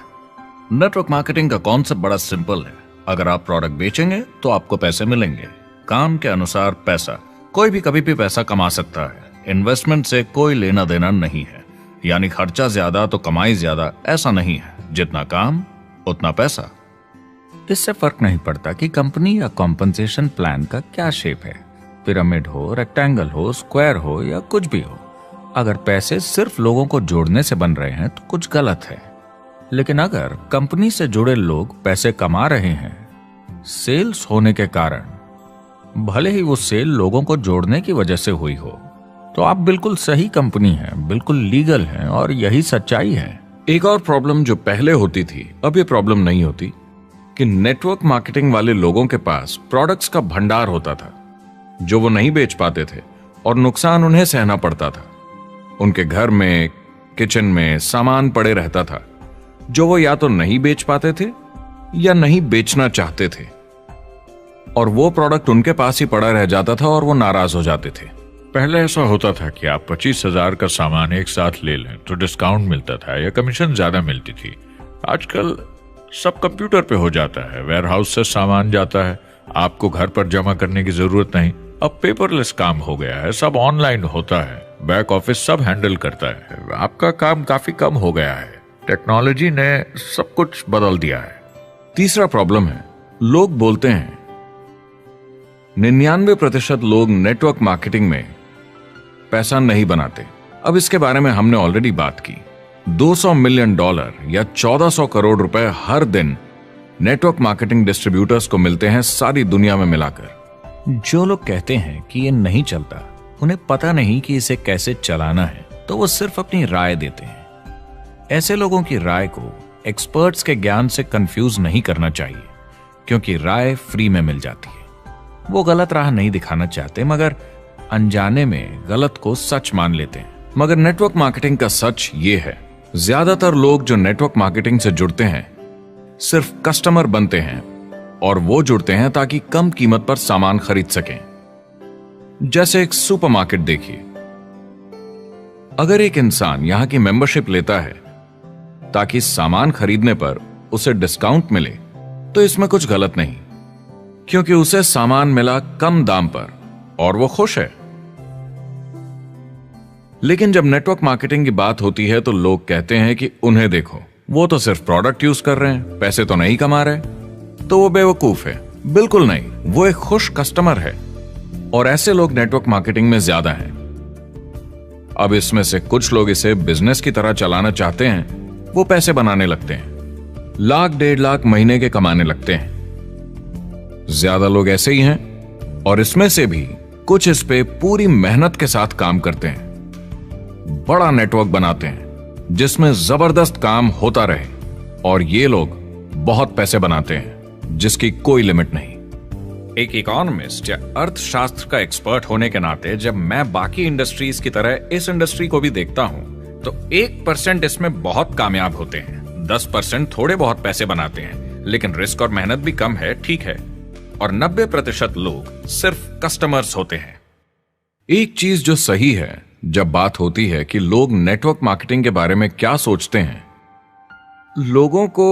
नेटवर्क मार्केटिंग का कॉन्सेप्ट बड़ा सिंपल है। अगर आप प्रोडक्ट बेचेंगे तो आपको पैसे मिलेंगे। काम के अनुसार पैसा। कोई भी कभी भी पैसा कमा सकता है। इन्वेस्टमेंट से कोई लेना देना नहीं है, यानी खर्चा ज्यादा तो कमाई ज्यादा, ऐसा नहीं है। जितना काम उतना पैसा। इससे फर्क नहीं पड़ता कि कंपनी या कॉम्पनसेशन प्लान का क्या शेप है, पिरामिड हो, रेक्टेंगल हो, स्क्वायर हो या कुछ भी हो। अगर पैसे सिर्फ लोगों को जोड़ने से बन रहे हैं तो कुछ गलत है। लेकिन अगर कंपनी से जुड़े लोग पैसे कमा रहे हैं सेल्स होने के कारण, भले ही वो सेल लोगों को जोड़ने की वजह से हुई हो, तो आप बिल्कुल सही कंपनी हैं, बिल्कुल लीगल हैं और यही सच्चाई है। एक और प्रॉब्लम जो पहले होती थी, अब ये प्रॉब्लम नहीं होती, कि नेटवर्क मार्केटिंग वाले लोगों के पास प्रोडक्ट्स का भंडार होता था जो वो नहीं बेच पाते थे और नुकसान उन्हें सहना पड़ता था। उनके घर में, किचन में सामान पड़े रहता था जो वो या तो नहीं बेच पाते थे या नहीं बेचना चाहते थे, और वो प्रोडक्ट उनके पास ही पड़ा रह जाता था और वो नाराज हो जाते थे। पहले ऐसा होता था कि आप 25,000 का सामान एक साथ ले लें तो डिस्काउंट मिलता था या कमीशन ज्यादा मिलती थी। आजकल सब कंप्यूटर पे हो जाता है, वेयरहाउस से सामान जाता है, आपको घर पर जमा करने की जरूरत नहीं। अब पेपरलेस काम हो गया है, सब ऑनलाइन होता है, बैक ऑफिस सब हैंडल करता है, आपका काम काफी कम हो गया है। टेक्नोलॉजी ने सब कुछ बदल दिया है। तीसरा प्रॉब्लम है, लोग बोलते हैं 99% लोग नेटवर्क मार्केटिंग में पैसा नहीं बनाते। अब इसके बारे में हमने ऑलरेडी बात की। $200 मिलियन या 1400 करोड़ रुपए हर दिन नेटवर्क मार्केटिंग डिस्ट्रीब्यूटर्स को मिलते हैं सारी दुनिया में मिलाकर। जो लोग कहते हैं कि ये नहीं चलता, उन्हें पता नहीं कि इसे कैसे चलाना है, तो वो सिर्फ अपनी राय देते हैं। ऐसे लोगों की राय को एक्सपर्ट्स के ज्ञान से कंफ्यूज नहीं करना चाहिए, क्योंकि राय फ्री में मिल जाती है। वो गलत राह नहीं दिखाना चाहते, मगर अनजाने में गलत को सच मान लेते हैं। मगर नेटवर्क मार्केटिंग का सच ये है, ज्यादातर लोग जो नेटवर्क मार्केटिंग से जुड़ते हैं सिर्फ कस्टमर बनते हैं, और वो जुड़ते हैं ताकि कम कीमत पर सामान खरीद सकें। जैसे एक सुपरमार्केट देखिए, अगर एक इंसान यहां की मेंबरशिप लेता है ताकि सामान खरीदने पर उसे डिस्काउंट मिले, तो इसमें कुछ गलत नहीं, क्योंकि उसे सामान मिला कम दाम पर और वो खुश है। लेकिन जब नेटवर्क मार्केटिंग की बात होती है तो लोग कहते हैं कि उन्हें देखो, वो तो सिर्फ प्रोडक्ट यूज कर रहे हैं, पैसे तो नहीं कमा रहे। तो वो बेवकूफ है, बिल्कुल नहीं, वो एक खुश कस्टमर है और ऐसे लोग नेटवर्क मार्केटिंग में ज्यादा हैं। अब इसमें से कुछ लोग इसे बिजनेस की तरह चलाना चाहते हैं, वो पैसे बनाने लगते हैं, लाख 1.5 लाख महीने के कमाने लगते हैं। ज्यादा लोग ऐसे ही हैं और इसमें से भी कुछ इस पे पूरी मेहनत के साथ काम करते हैं, बड़ा नेटवर्क बनाते हैं जिसमें जबरदस्त काम होता रहे, और ये लोग बहुत पैसे बनाते हैं जिसकी कोई लिमिट नहीं। एक इकोनॉमिस्ट या अर्थशास्त्र का एक्सपर्ट होने के नाते जब मैं बाकी इंडस्ट्रीज की तरह इस इंडस्ट्री को भी देखता हूं तो 1% इसमें बहुत कामयाब होते हैं, 10% थोड़े बहुत पैसे बनाते हैं, लेकिन रिस्क और मेहनत भी कम है, ठीक है, और 90% लोग सिर्फ कस्टमर्स होते हैं। एक चीज जो सही है जब बात होती है कि लोग नेटवर्क मार्केटिंग के बारे में क्या सोचते हैं, लोगों को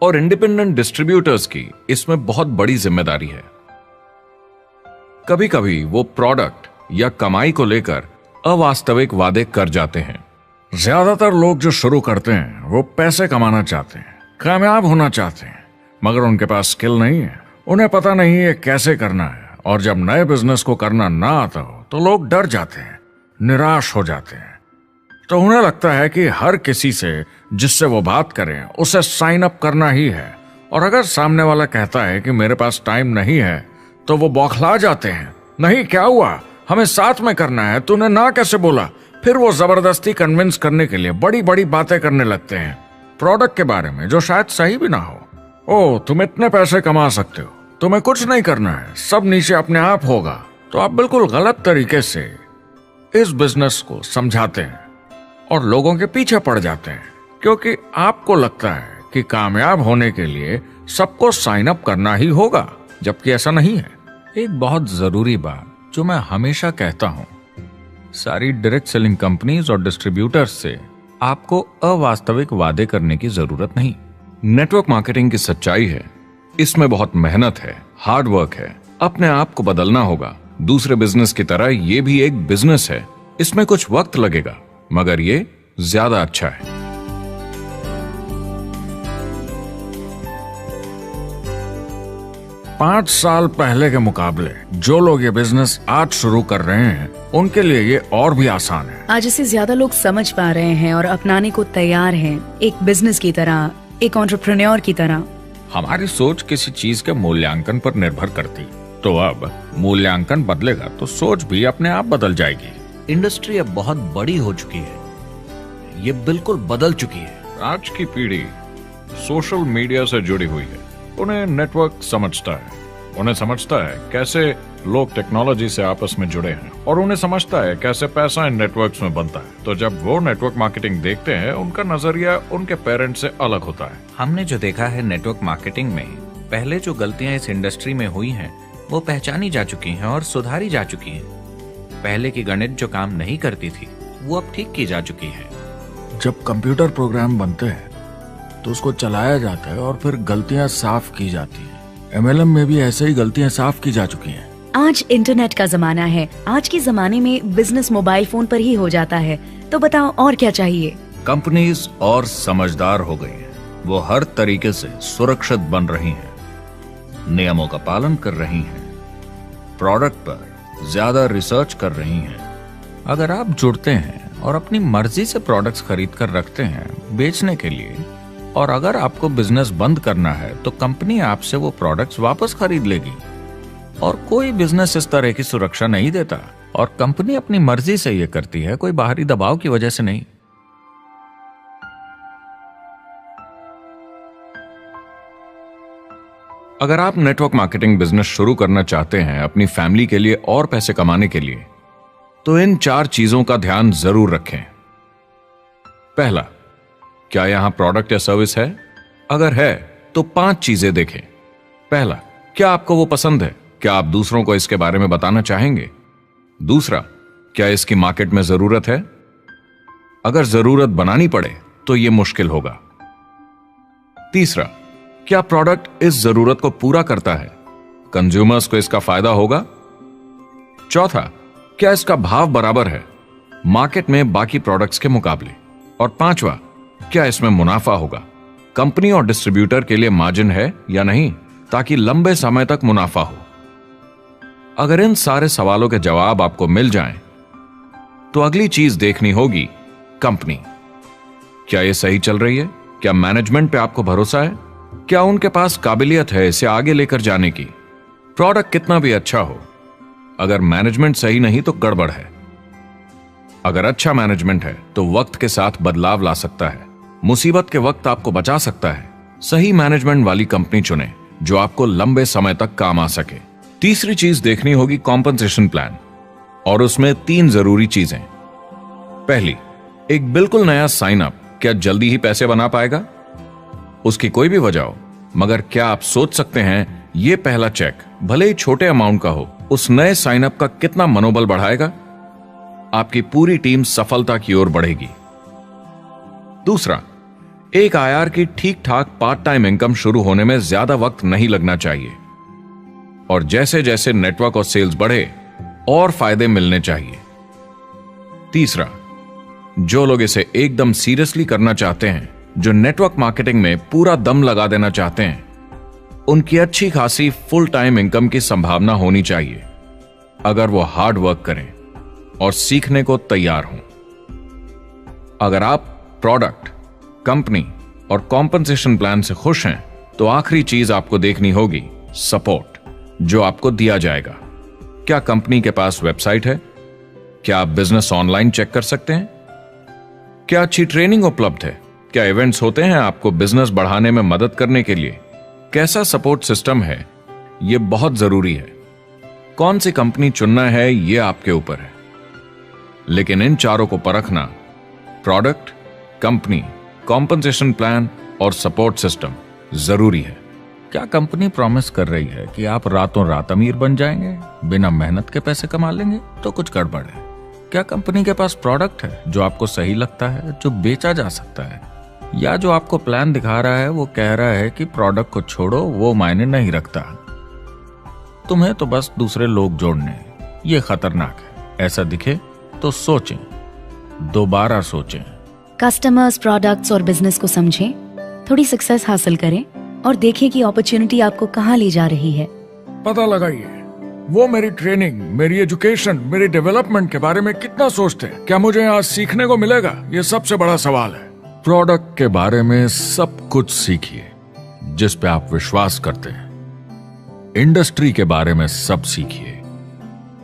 और इंडिपेंडेंट डिस्ट्रीब्यूटर्स की इसमें बहुत बड़ी जिम्मेदारी है। कभी कभी वो प्रोडक्ट या कमाई को लेकर अवास्तविक वादे कर जाते हैं। ज्यादातर लोग जो शुरू करते हैं वो पैसे कमाना चाहते हैं, कामयाब होना चाहते हैं, मगर उनके पास स्किल नहीं है, उन्हें पता नहीं है कैसे करना है, और जब नए बिजनेस को करना ना आता हो तो लोग डर जाते हैं, निराश हो जाते हैं। तो उन्हें लगता है कि हर किसी से जिससे वो बात करें उसे साइन अप करना ही है, और अगर सामने वाला कहता है कि मेरे पास टाइम नहीं है तो वो बौखला जाते हैं। नहीं, क्या हुआ, हमें साथ में करना है, तूने ना कैसे बोला? फिर वो जबरदस्ती कन्विंस करने के लिए बड़ी बड़ी बातें करने लगते हैं प्रोडक्ट के बारे में जो शायद सही भी ना हो। ओ, तुम इतने पैसे कमा सकते हो, तुम्हें कुछ नहीं करना है, सब नीचे अपने आप होगा। तो आप बिल्कुल गलत तरीके से इस बिजनेस को समझाते हैं और लोगों के पीछे पड़ जाते हैं, क्योंकि आपको लगता है कि कामयाब होने के लिए सबको साइन अप करना ही होगा, जबकि ऐसा नहीं है। एक बहुत जरूरी बात जो मैं हमेशा कहता हूं, सारी डायरेक्ट सेलिंग कंपनीज और डिस्ट्रीब्यूटर्स से आपको अवास्तविक वादे करने की जरूरत नहीं। नेटवर्क मार्केटिंग की सच्चाई है, इसमें बहुत मेहनत है, हार्ड वर्क है, अपने आप को बदलना होगा। दूसरे बिजनेस की तरह ये भी एक बिजनेस है, इसमें कुछ वक्त लगेगा, मगर ये ज्यादा अच्छा है। 5 साल पहले के मुकाबले जो लोग ये बिजनेस आज शुरू कर रहे हैं उनके लिए ये और भी आसान है। आज इसे ज्यादा लोग समझ पा रहे हैं और अपनाने को तैयार हैं, एक बिजनेस की तरह, एक एंटरप्रेन्योर की तरह। हमारी सोच किसी चीज के मूल्यांकन पर निर्भर करती, तो अब मूल्यांकन बदलेगा तो सोच भी अपने आप बदल जाएगी। इंडस्ट्री अब बहुत बड़ी हो चुकी है, ये बिल्कुल बदल चुकी है। आज की पीढ़ी सोशल मीडिया से जुड़ी हुई है, उन्हें नेटवर्क समझता है, उन्हें समझता है कैसे लोग टेक्नोलॉजी से आपस में जुड़े हैं, और उन्हें समझता है कैसे पैसा इन नेटवर्क्स में बनता है। तो जब वो नेटवर्क मार्केटिंग देखते हैं, उनका नजरिया उनके पेरेंट्स से अलग होता है। हमने जो देखा है नेटवर्क मार्केटिंग में, पहले जो गलतियां इस इंडस्ट्री में हुई हैं वो पहचानी जा चुकी हैं और सुधारी जा चुकी हैं। पहले की गणित जो काम नहीं करती थी वो अब ठीक की जा चुकी है। जब कंप्यूटर प्रोग्राम बनते हैं तो उसको चलाया जाता है और फिर गलतियां साफ की जाती हैं। MLM में भी ऐसे ही गलतियां साफ की जा चुकी हैं। आज इंटरनेट का जमाना है, आज के जमाने में बिजनेस मोबाइल फोन पर ही हो जाता है, तो बताओ और क्या चाहिए। कंपनीज और समझदार हो गई हैं, वो हर तरीके से सुरक्षित बन रही हैं, नियमों का पालन कर रही हैं, प्रोडक्ट पर ज्यादा रिसर्च कर रही हैं। अगर आप जुड़ते हैं और अपनी मर्जी से प्रोडक्ट्स खरीद कर रखते हैं बेचने के लिए, और अगर आपको बिजनेस बंद करना है तो कंपनी आपसे वो प्रोडक्ट्स वापस खरीद लेगी, और कोई बिजनेस इस तरह की सुरक्षा नहीं देता, और कंपनी अपनी मर्जी से ये करती है, कोई बाहरी दबाव की वजह से नहीं। अगर आप नेटवर्क मार्केटिंग बिजनेस शुरू करना चाहते हैं अपनी फैमिली के लिए और पैसे कमाने के लिए, तो इन 4 चीजों का ध्यान जरूर रखें। पहला, क्या यहां प्रोडक्ट या सर्विस है? अगर है तो 5 चीजें देखें। पहला, क्या आपको वो पसंद है? क्या आप दूसरों को इसके बारे में बताना चाहेंगे? दूसरा, क्या इसकी मार्केट में जरूरत है? अगर जरूरत बनानी पड़े तो यह मुश्किल होगा। तीसरा, क्या प्रोडक्ट इस जरूरत को पूरा करता है? कंज्यूमर्स को इसका फायदा होगा? चौथा, क्या इसका भाव बराबर है मार्केट में बाकी प्रोडक्ट्स के मुकाबले? और पांचवा, क्या इसमें मुनाफा होगा? कंपनी और डिस्ट्रीब्यूटर के लिए मार्जिन है या नहीं? ताकि लंबे समय तक मुनाफा हो? अगर इन सारे सवालों के जवाब आपको मिल जाएं, तो अगली चीज देखनी होगी कंपनी। क्या यह सही चल रही है? क्या मैनेजमेंट पे आपको भरोसा है? क्या उनके पास काबिलियत है इसे आगे लेकर जाने की? प्रोडक्ट कितना भी अच्छा हो, अगर मैनेजमेंट सही नहीं तो गड़बड़ है। अगर अच्छा मैनेजमेंट है तो वक्त के साथ बदलाव ला सकता है, मुसीबत के वक्त आपको बचा सकता है। सही मैनेजमेंट वाली कंपनी चुने जो आपको लंबे समय तक काम आ सके। तीसरी चीज देखनी होगी कॉम्पनसेशन प्लान, और उसमें 3 जरूरी चीजें। पहली, एक बिल्कुल नया साइन अप क्या जल्दी ही पैसे बना पाएगा? उसकी कोई भी वजह हो, मगर क्या आप सोच सकते हैं यह पहला चेक, भले ही छोटे अमाउंट का हो, उस नए साइन अप का कितना मनोबल बढ़ाएगा? आपकी पूरी टीम सफलता की ओर बढ़ेगी। दूसरा, एक आईआर की ठीक ठाक पार्ट टाइम इनकम शुरू होने में ज्यादा वक्त नहीं लगना चाहिए, और जैसे जैसे नेटवर्क और सेल्स बढ़े और फायदे मिलने चाहिए। तीसरा, जो लोग इसे एकदम सीरियसली करना चाहते हैं, जो नेटवर्क मार्केटिंग में पूरा दम लगा देना चाहते हैं, उनकी अच्छी खासी फुल टाइम इनकम की संभावना होनी चाहिए, अगर वो हार्ड वर्क करें और सीखने को तैयार हों। अगर आप प्रोडक्ट, कंपनी और कॉम्पनसेशन प्लान से खुश हैं, तो आखिरी चीज आपको देखनी होगी सपोर्ट, जो आपको दिया जाएगा। क्या कंपनी के पास वेबसाइट है? क्या आप बिजनेस ऑनलाइन चेक कर सकते हैं? क्या अच्छी ट्रेनिंग उपलब्ध है? क्या इवेंट्स होते हैं आपको बिजनेस बढ़ाने में मदद करने के लिए? कैसा सपोर्ट सिस्टम है? यह बहुत जरूरी है। कौन सी कंपनी चुनना है यह आपके ऊपर है, लेकिन इन चारों को परखना, प्रोडक्ट, कंपनी, कॉम्पनसेशन प्लान और सपोर्ट सिस्टम, जरूरी है। क्या कंपनी प्रॉमिस कर रही है कि आप रातों रात अमीर बन जाएंगे, बिना मेहनत के पैसे कमा लेंगे? तो कुछ गड़बड़ है। क्या कंपनी के पास प्रोडक्ट है जो आपको सही लगता है, जो बेचा जा सकता है? या जो आपको प्लान दिखा रहा है वो कह रहा है कि प्रोडक्ट को छोड़ो, वो मायने नहीं रखता, तुम्हें तो बस दूसरे लोग जोड़ने? ये खतरनाक है। ऐसा दिखे तो सोचें, दोबारा सोचें। कस्टमर्स, प्रोडक्ट्स और बिजनेस को समझें, थोड़ी सक्सेस हासिल करें और देखें कि अपॉर्चुनिटी आपको कहां ले जा रही है। पता लगाइए वो मेरी ट्रेनिंग, मेरी एजुकेशन, मेरी डेवलपमेंट के बारे में कितना सोचते हैं। क्या मुझे आज सीखने को मिलेगा? ये सबसे बड़ा सवाल है। प्रोडक्ट के बारे में सब कुछ सीखिए जिस पे आप विश्वास करते हैं। इंडस्ट्री के बारे में सब सीखिए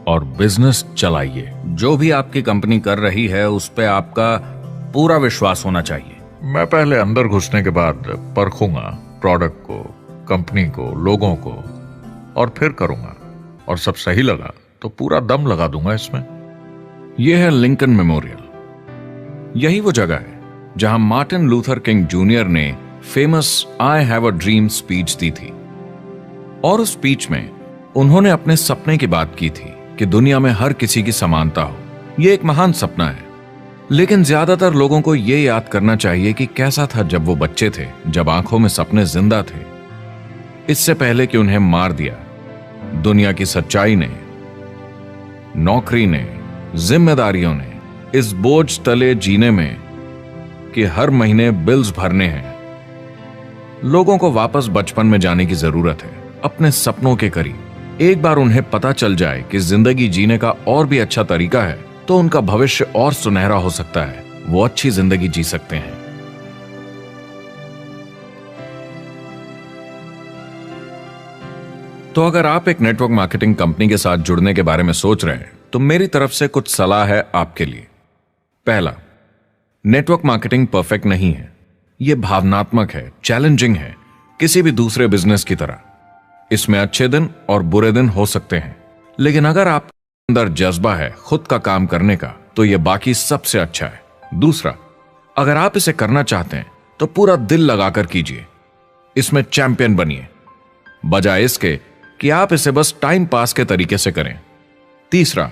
और बिजनेस चलाइए। जो भी आपकी कंपनी कर रही है उस पे आपका पूरा विश्वास होना चाहिए। मैं पहले अंदर घुसने के बाद परखूंगा प्रोडक्ट को, कंपनी को, लोगों को, और फिर करूंगा, और सब सही लगा तो पूरा दम लगा दूंगा इसमें। यह है लिंकन मेमोरियल। यही वो जगह है जहां मार्टिन लूथर किंग जूनियर ने famous I have a dream speech दी थी, और उस स्पीच में उन्होंने अपने सपने की बात की थी कि दुनिया में हर किसी की समानता हो। यह एक महान सपना है, लेकिन ज्यादातर लोगों को यह याद करना चाहिए कि कैसा था जब वो बच्चे थे, जब आंखों में सपने जिंदा थे, इससे पहले कि उन्हें मार दिया दुनिया की सच्चाई ने, नौकरी ने, जिम्मेदारियों ने, इस बोझ तले जीने में कि हर महीने बिल्स भरने हैं। लोगों को वापस बचपन में जाने की जरूरत है, अपने सपनों के करीब। एक बार उन्हें पता चल जाए कि जिंदगी जीने का और भी अच्छा तरीका है, तो उनका भविष्य और सुनहरा हो सकता है। वो अच्छी जिंदगी जी सकते हैं। तो अगर आप एक नेटवर्क मार्केटिंग कंपनी के साथ जुड़ने के बारे में सोच रहे हैं, तो मेरी तरफ से कुछ सलाह है आपके लिए। पहला, नेटवर्क मार्केटिंग परफेक्ट नहीं है। यह भावनात्मक है, चैलेंजिंग है, किसी भी दूसरे बिजनेस की तरह। इसमें अच्छे दिन और बुरे दिन हो सकते हैं, लेकिन अगर आप अंदर जज्बा है खुद का काम करने का, तो यह बाकी सबसे अच्छा है। दूसरा, अगर आप इसे करना चाहते हैं तो पूरा दिल लगाकर कीजिए, इसमें चैंपियन बनिए, बजाय इसके कि आप इसे बस टाइम पास के तरीके से करें। तीसरा,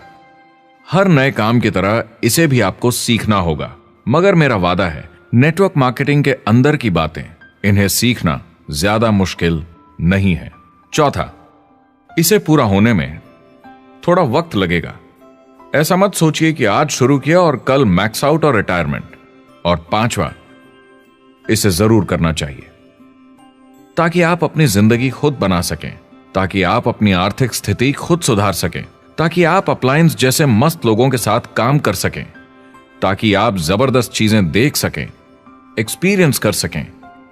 हर नए काम की तरह इसे भी आपको सीखना होगा, मगर मेरा वादा है नेटवर्क मार्केटिंग के अंदर की बातें, इन्हें सीखना ज्यादा मुश्किल नहीं है। चौथा, इसे पूरा होने में थोड़ा वक्त लगेगा। ऐसा मत सोचिए कि आज शुरू किया और कल मैक्स आउट और रिटायरमेंट। और पांचवा, इसे जरूर करना चाहिए। ताकि आप अपनी जिंदगी खुद बना सकें, ताकि आप अपनी आर्थिक स्थिति खुद सुधार सकें, ताकि आप अप्लायंस जैसे मस्त लोगों के साथ काम कर सकें, ताकि आप जबरदस्त चीजें देख सकें, एक्सपीरियंस कर सकें,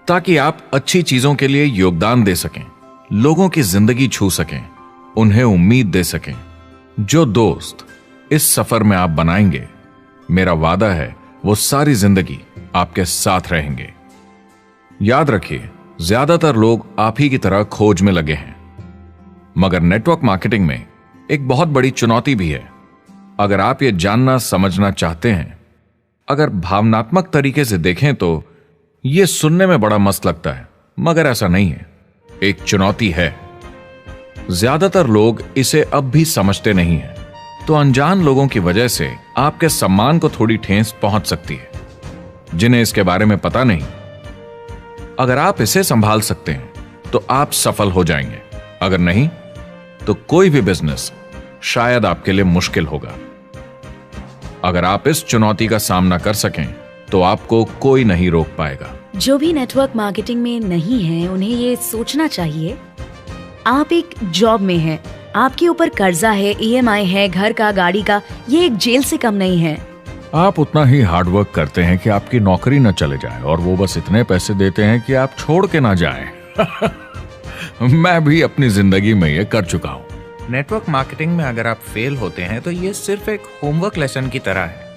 ताकि आप अच्छी चीजों के लिए योगदान दे सकें, लोगों की जिंदगी छू सकें, उन्हें उम्मीद दे सकें। जो दोस्त इस सफर में आप बनाएंगे, मेरा वादा है वो सारी जिंदगी आपके साथ रहेंगे। याद रखिए, ज्यादातर लोग आप ही की तरह खोज में लगे हैं, मगर नेटवर्क मार्केटिंग में एक बहुत बड़ी चुनौती भी है। अगर आप ये जानना समझना चाहते हैं, अगर भावनात्मक तरीके से देखें तो ये सुनने में बड़ा मस्त लगता है, मगर ऐसा नहीं है। एक चुनौती है। ज्यादातर लोग इसे अब भी समझते नहीं हैं, तो अनजान लोगों की वजह से आपके सम्मान को थोड़ी ठेस पहुंच सकती है, जिन्हें इसके बारे में पता नहीं। अगर आप इसे संभाल सकते हैं तो आप सफल हो जाएंगे, अगर नहीं तो कोई भी बिजनेस शायद आपके लिए मुश्किल होगा। अगर आप इस चुनौती का सामना कर सकें तो आपको कोई नहीं रोक पाएगा। जो भी नेटवर्क मार्केटिंग में नहीं है, उन्हें ये सोचना चाहिए, आप एक जॉब में हैं, आपके ऊपर कर्जा है, EMI है, घर का, गाड़ी का, ये एक जेल से कम नहीं है। आप उतना ही हार्डवर्क करते हैं कि आपकी नौकरी न चले जाए, और वो बस इतने पैसे देते हैं कि आप छोड़ के ना जाएं। मैं भी अपनी जिंदगी में ये कर चुका हूं। नेटवर्क मार्केटिंग में अगर आप फेल होते हैं तो ये सिर्फ एक होमवर्क लेसन की तरह है।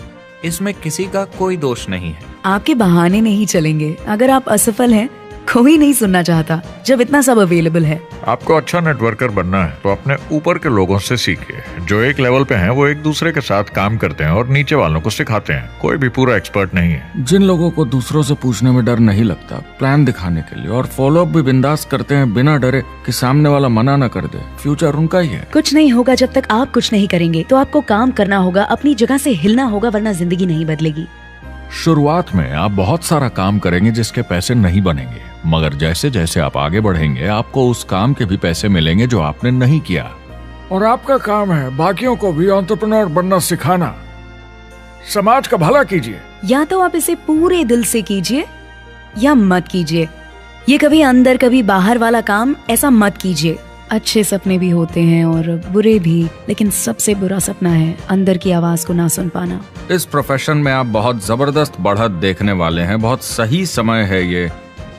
इसमें किसी का कोई दोष नहीं है। आपके बहाने नहीं चलेंगे। अगर आप असफल हैं, कोई नहीं सुनना चाहता जब इतना सब अवेलेबल है। आपको अच्छा नेटवर्कर बनना है तो अपने ऊपर के लोगों से सीखिए। जो एक लेवल पे हैं, वो एक दूसरे के साथ काम करते हैं और नीचे वालों को सिखाते हैं। कोई भी पूरा एक्सपर्ट नहीं है। जिन लोगों को दूसरों से पूछने में डर नहीं लगता, प्लान दिखाने के लिए और फॉलो अप भी बिंदास करते हैं बिना डरे कि सामने वाला मना न कर दे, फ्यूचर उनका ही है। कुछ नहीं होगा जब तक आप कुछ नहीं करेंगे। तो आपको काम करना होगा, अपनी जगह से हिलना होगा, वरना जिंदगी नहीं बदलेगी। शुरुआत में आप बहुत सारा काम करेंगे जिसके पैसे नहीं बनेंगे, मगर जैसे जैसे आप आगे बढ़ेंगे आपको उस काम के भी पैसे मिलेंगे जो आपने नहीं किया। और आपका काम है बाकियों को भी एंटरप्रेन्योर बनना सिखाना। समाज का भला कीजिए। या तो आप इसे पूरे दिल से कीजिए या मत कीजिए। ये कभी अंदर कभी बाहर वाला काम ऐसा मत कीजिए। अच्छे सपने भी होते हैं और बुरे भी, लेकिन सबसे बुरा सपना है अंदर की आवाज को ना सुन पाना। इस प्रोफेशन में आप बहुत जबरदस्त बढ़त देखने वाले हैं। बहुत सही समय है ये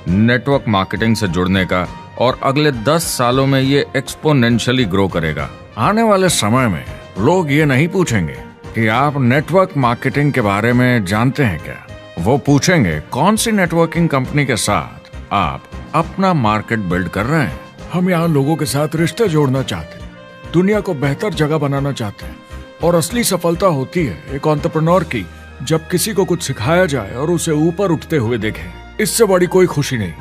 नेटवर्क मार्केटिंग से जुड़ने का, और अगले 10 सालों में ये एक्सपोनेंशियली ग्रो करेगा। आने वाले समय में लोग ये नहीं पूछेंगे कि आप नेटवर्क मार्केटिंग के बारे में जानते हैं क्या, वो पूछेंगे कौन सी नेटवर्किंग कंपनी के साथ आप अपना मार्केट बिल्ड कर रहे हैं। हम यहाँ लोगों के साथ रिश्ते जोड़ना चाहते हैं, दुनिया को बेहतर जगह बनाना चाहते हैं, और असली सफलता होती है एक एंटरप्रेन्योर की जब किसी को कुछ सिखाया जाए और उसे ऊपर उठते हुए देखें। इससे बड़ी कोई खुशी नहीं।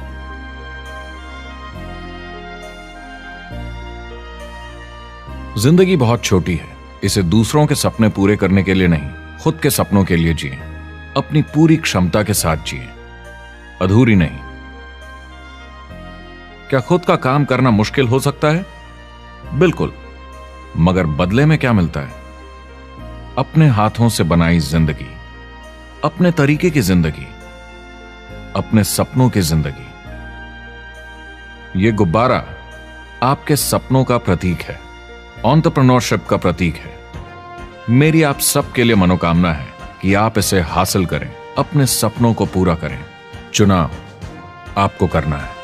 जिंदगी बहुत छोटी है, इसे दूसरों के सपने पूरे करने के लिए नहीं, खुद के सपनों के लिए जिए। अपनी पूरी क्षमता के साथ जिए, अधूरी नहीं। क्या खुद का काम करना मुश्किल हो सकता है? बिल्कुल, मगर बदले में क्या मिलता है? अपने हाथों से बनाई जिंदगी, अपने तरीके की जिंदगी, अपने सपनों की जिंदगी। यह गुब्बारा आपके सपनों का प्रतीक है, एंटरप्रेन्योरशिप का प्रतीक है। मेरी आप सबके लिए मनोकामना है कि आप इसे हासिल करें, अपने सपनों को पूरा करें। चुनाव आपको करना है।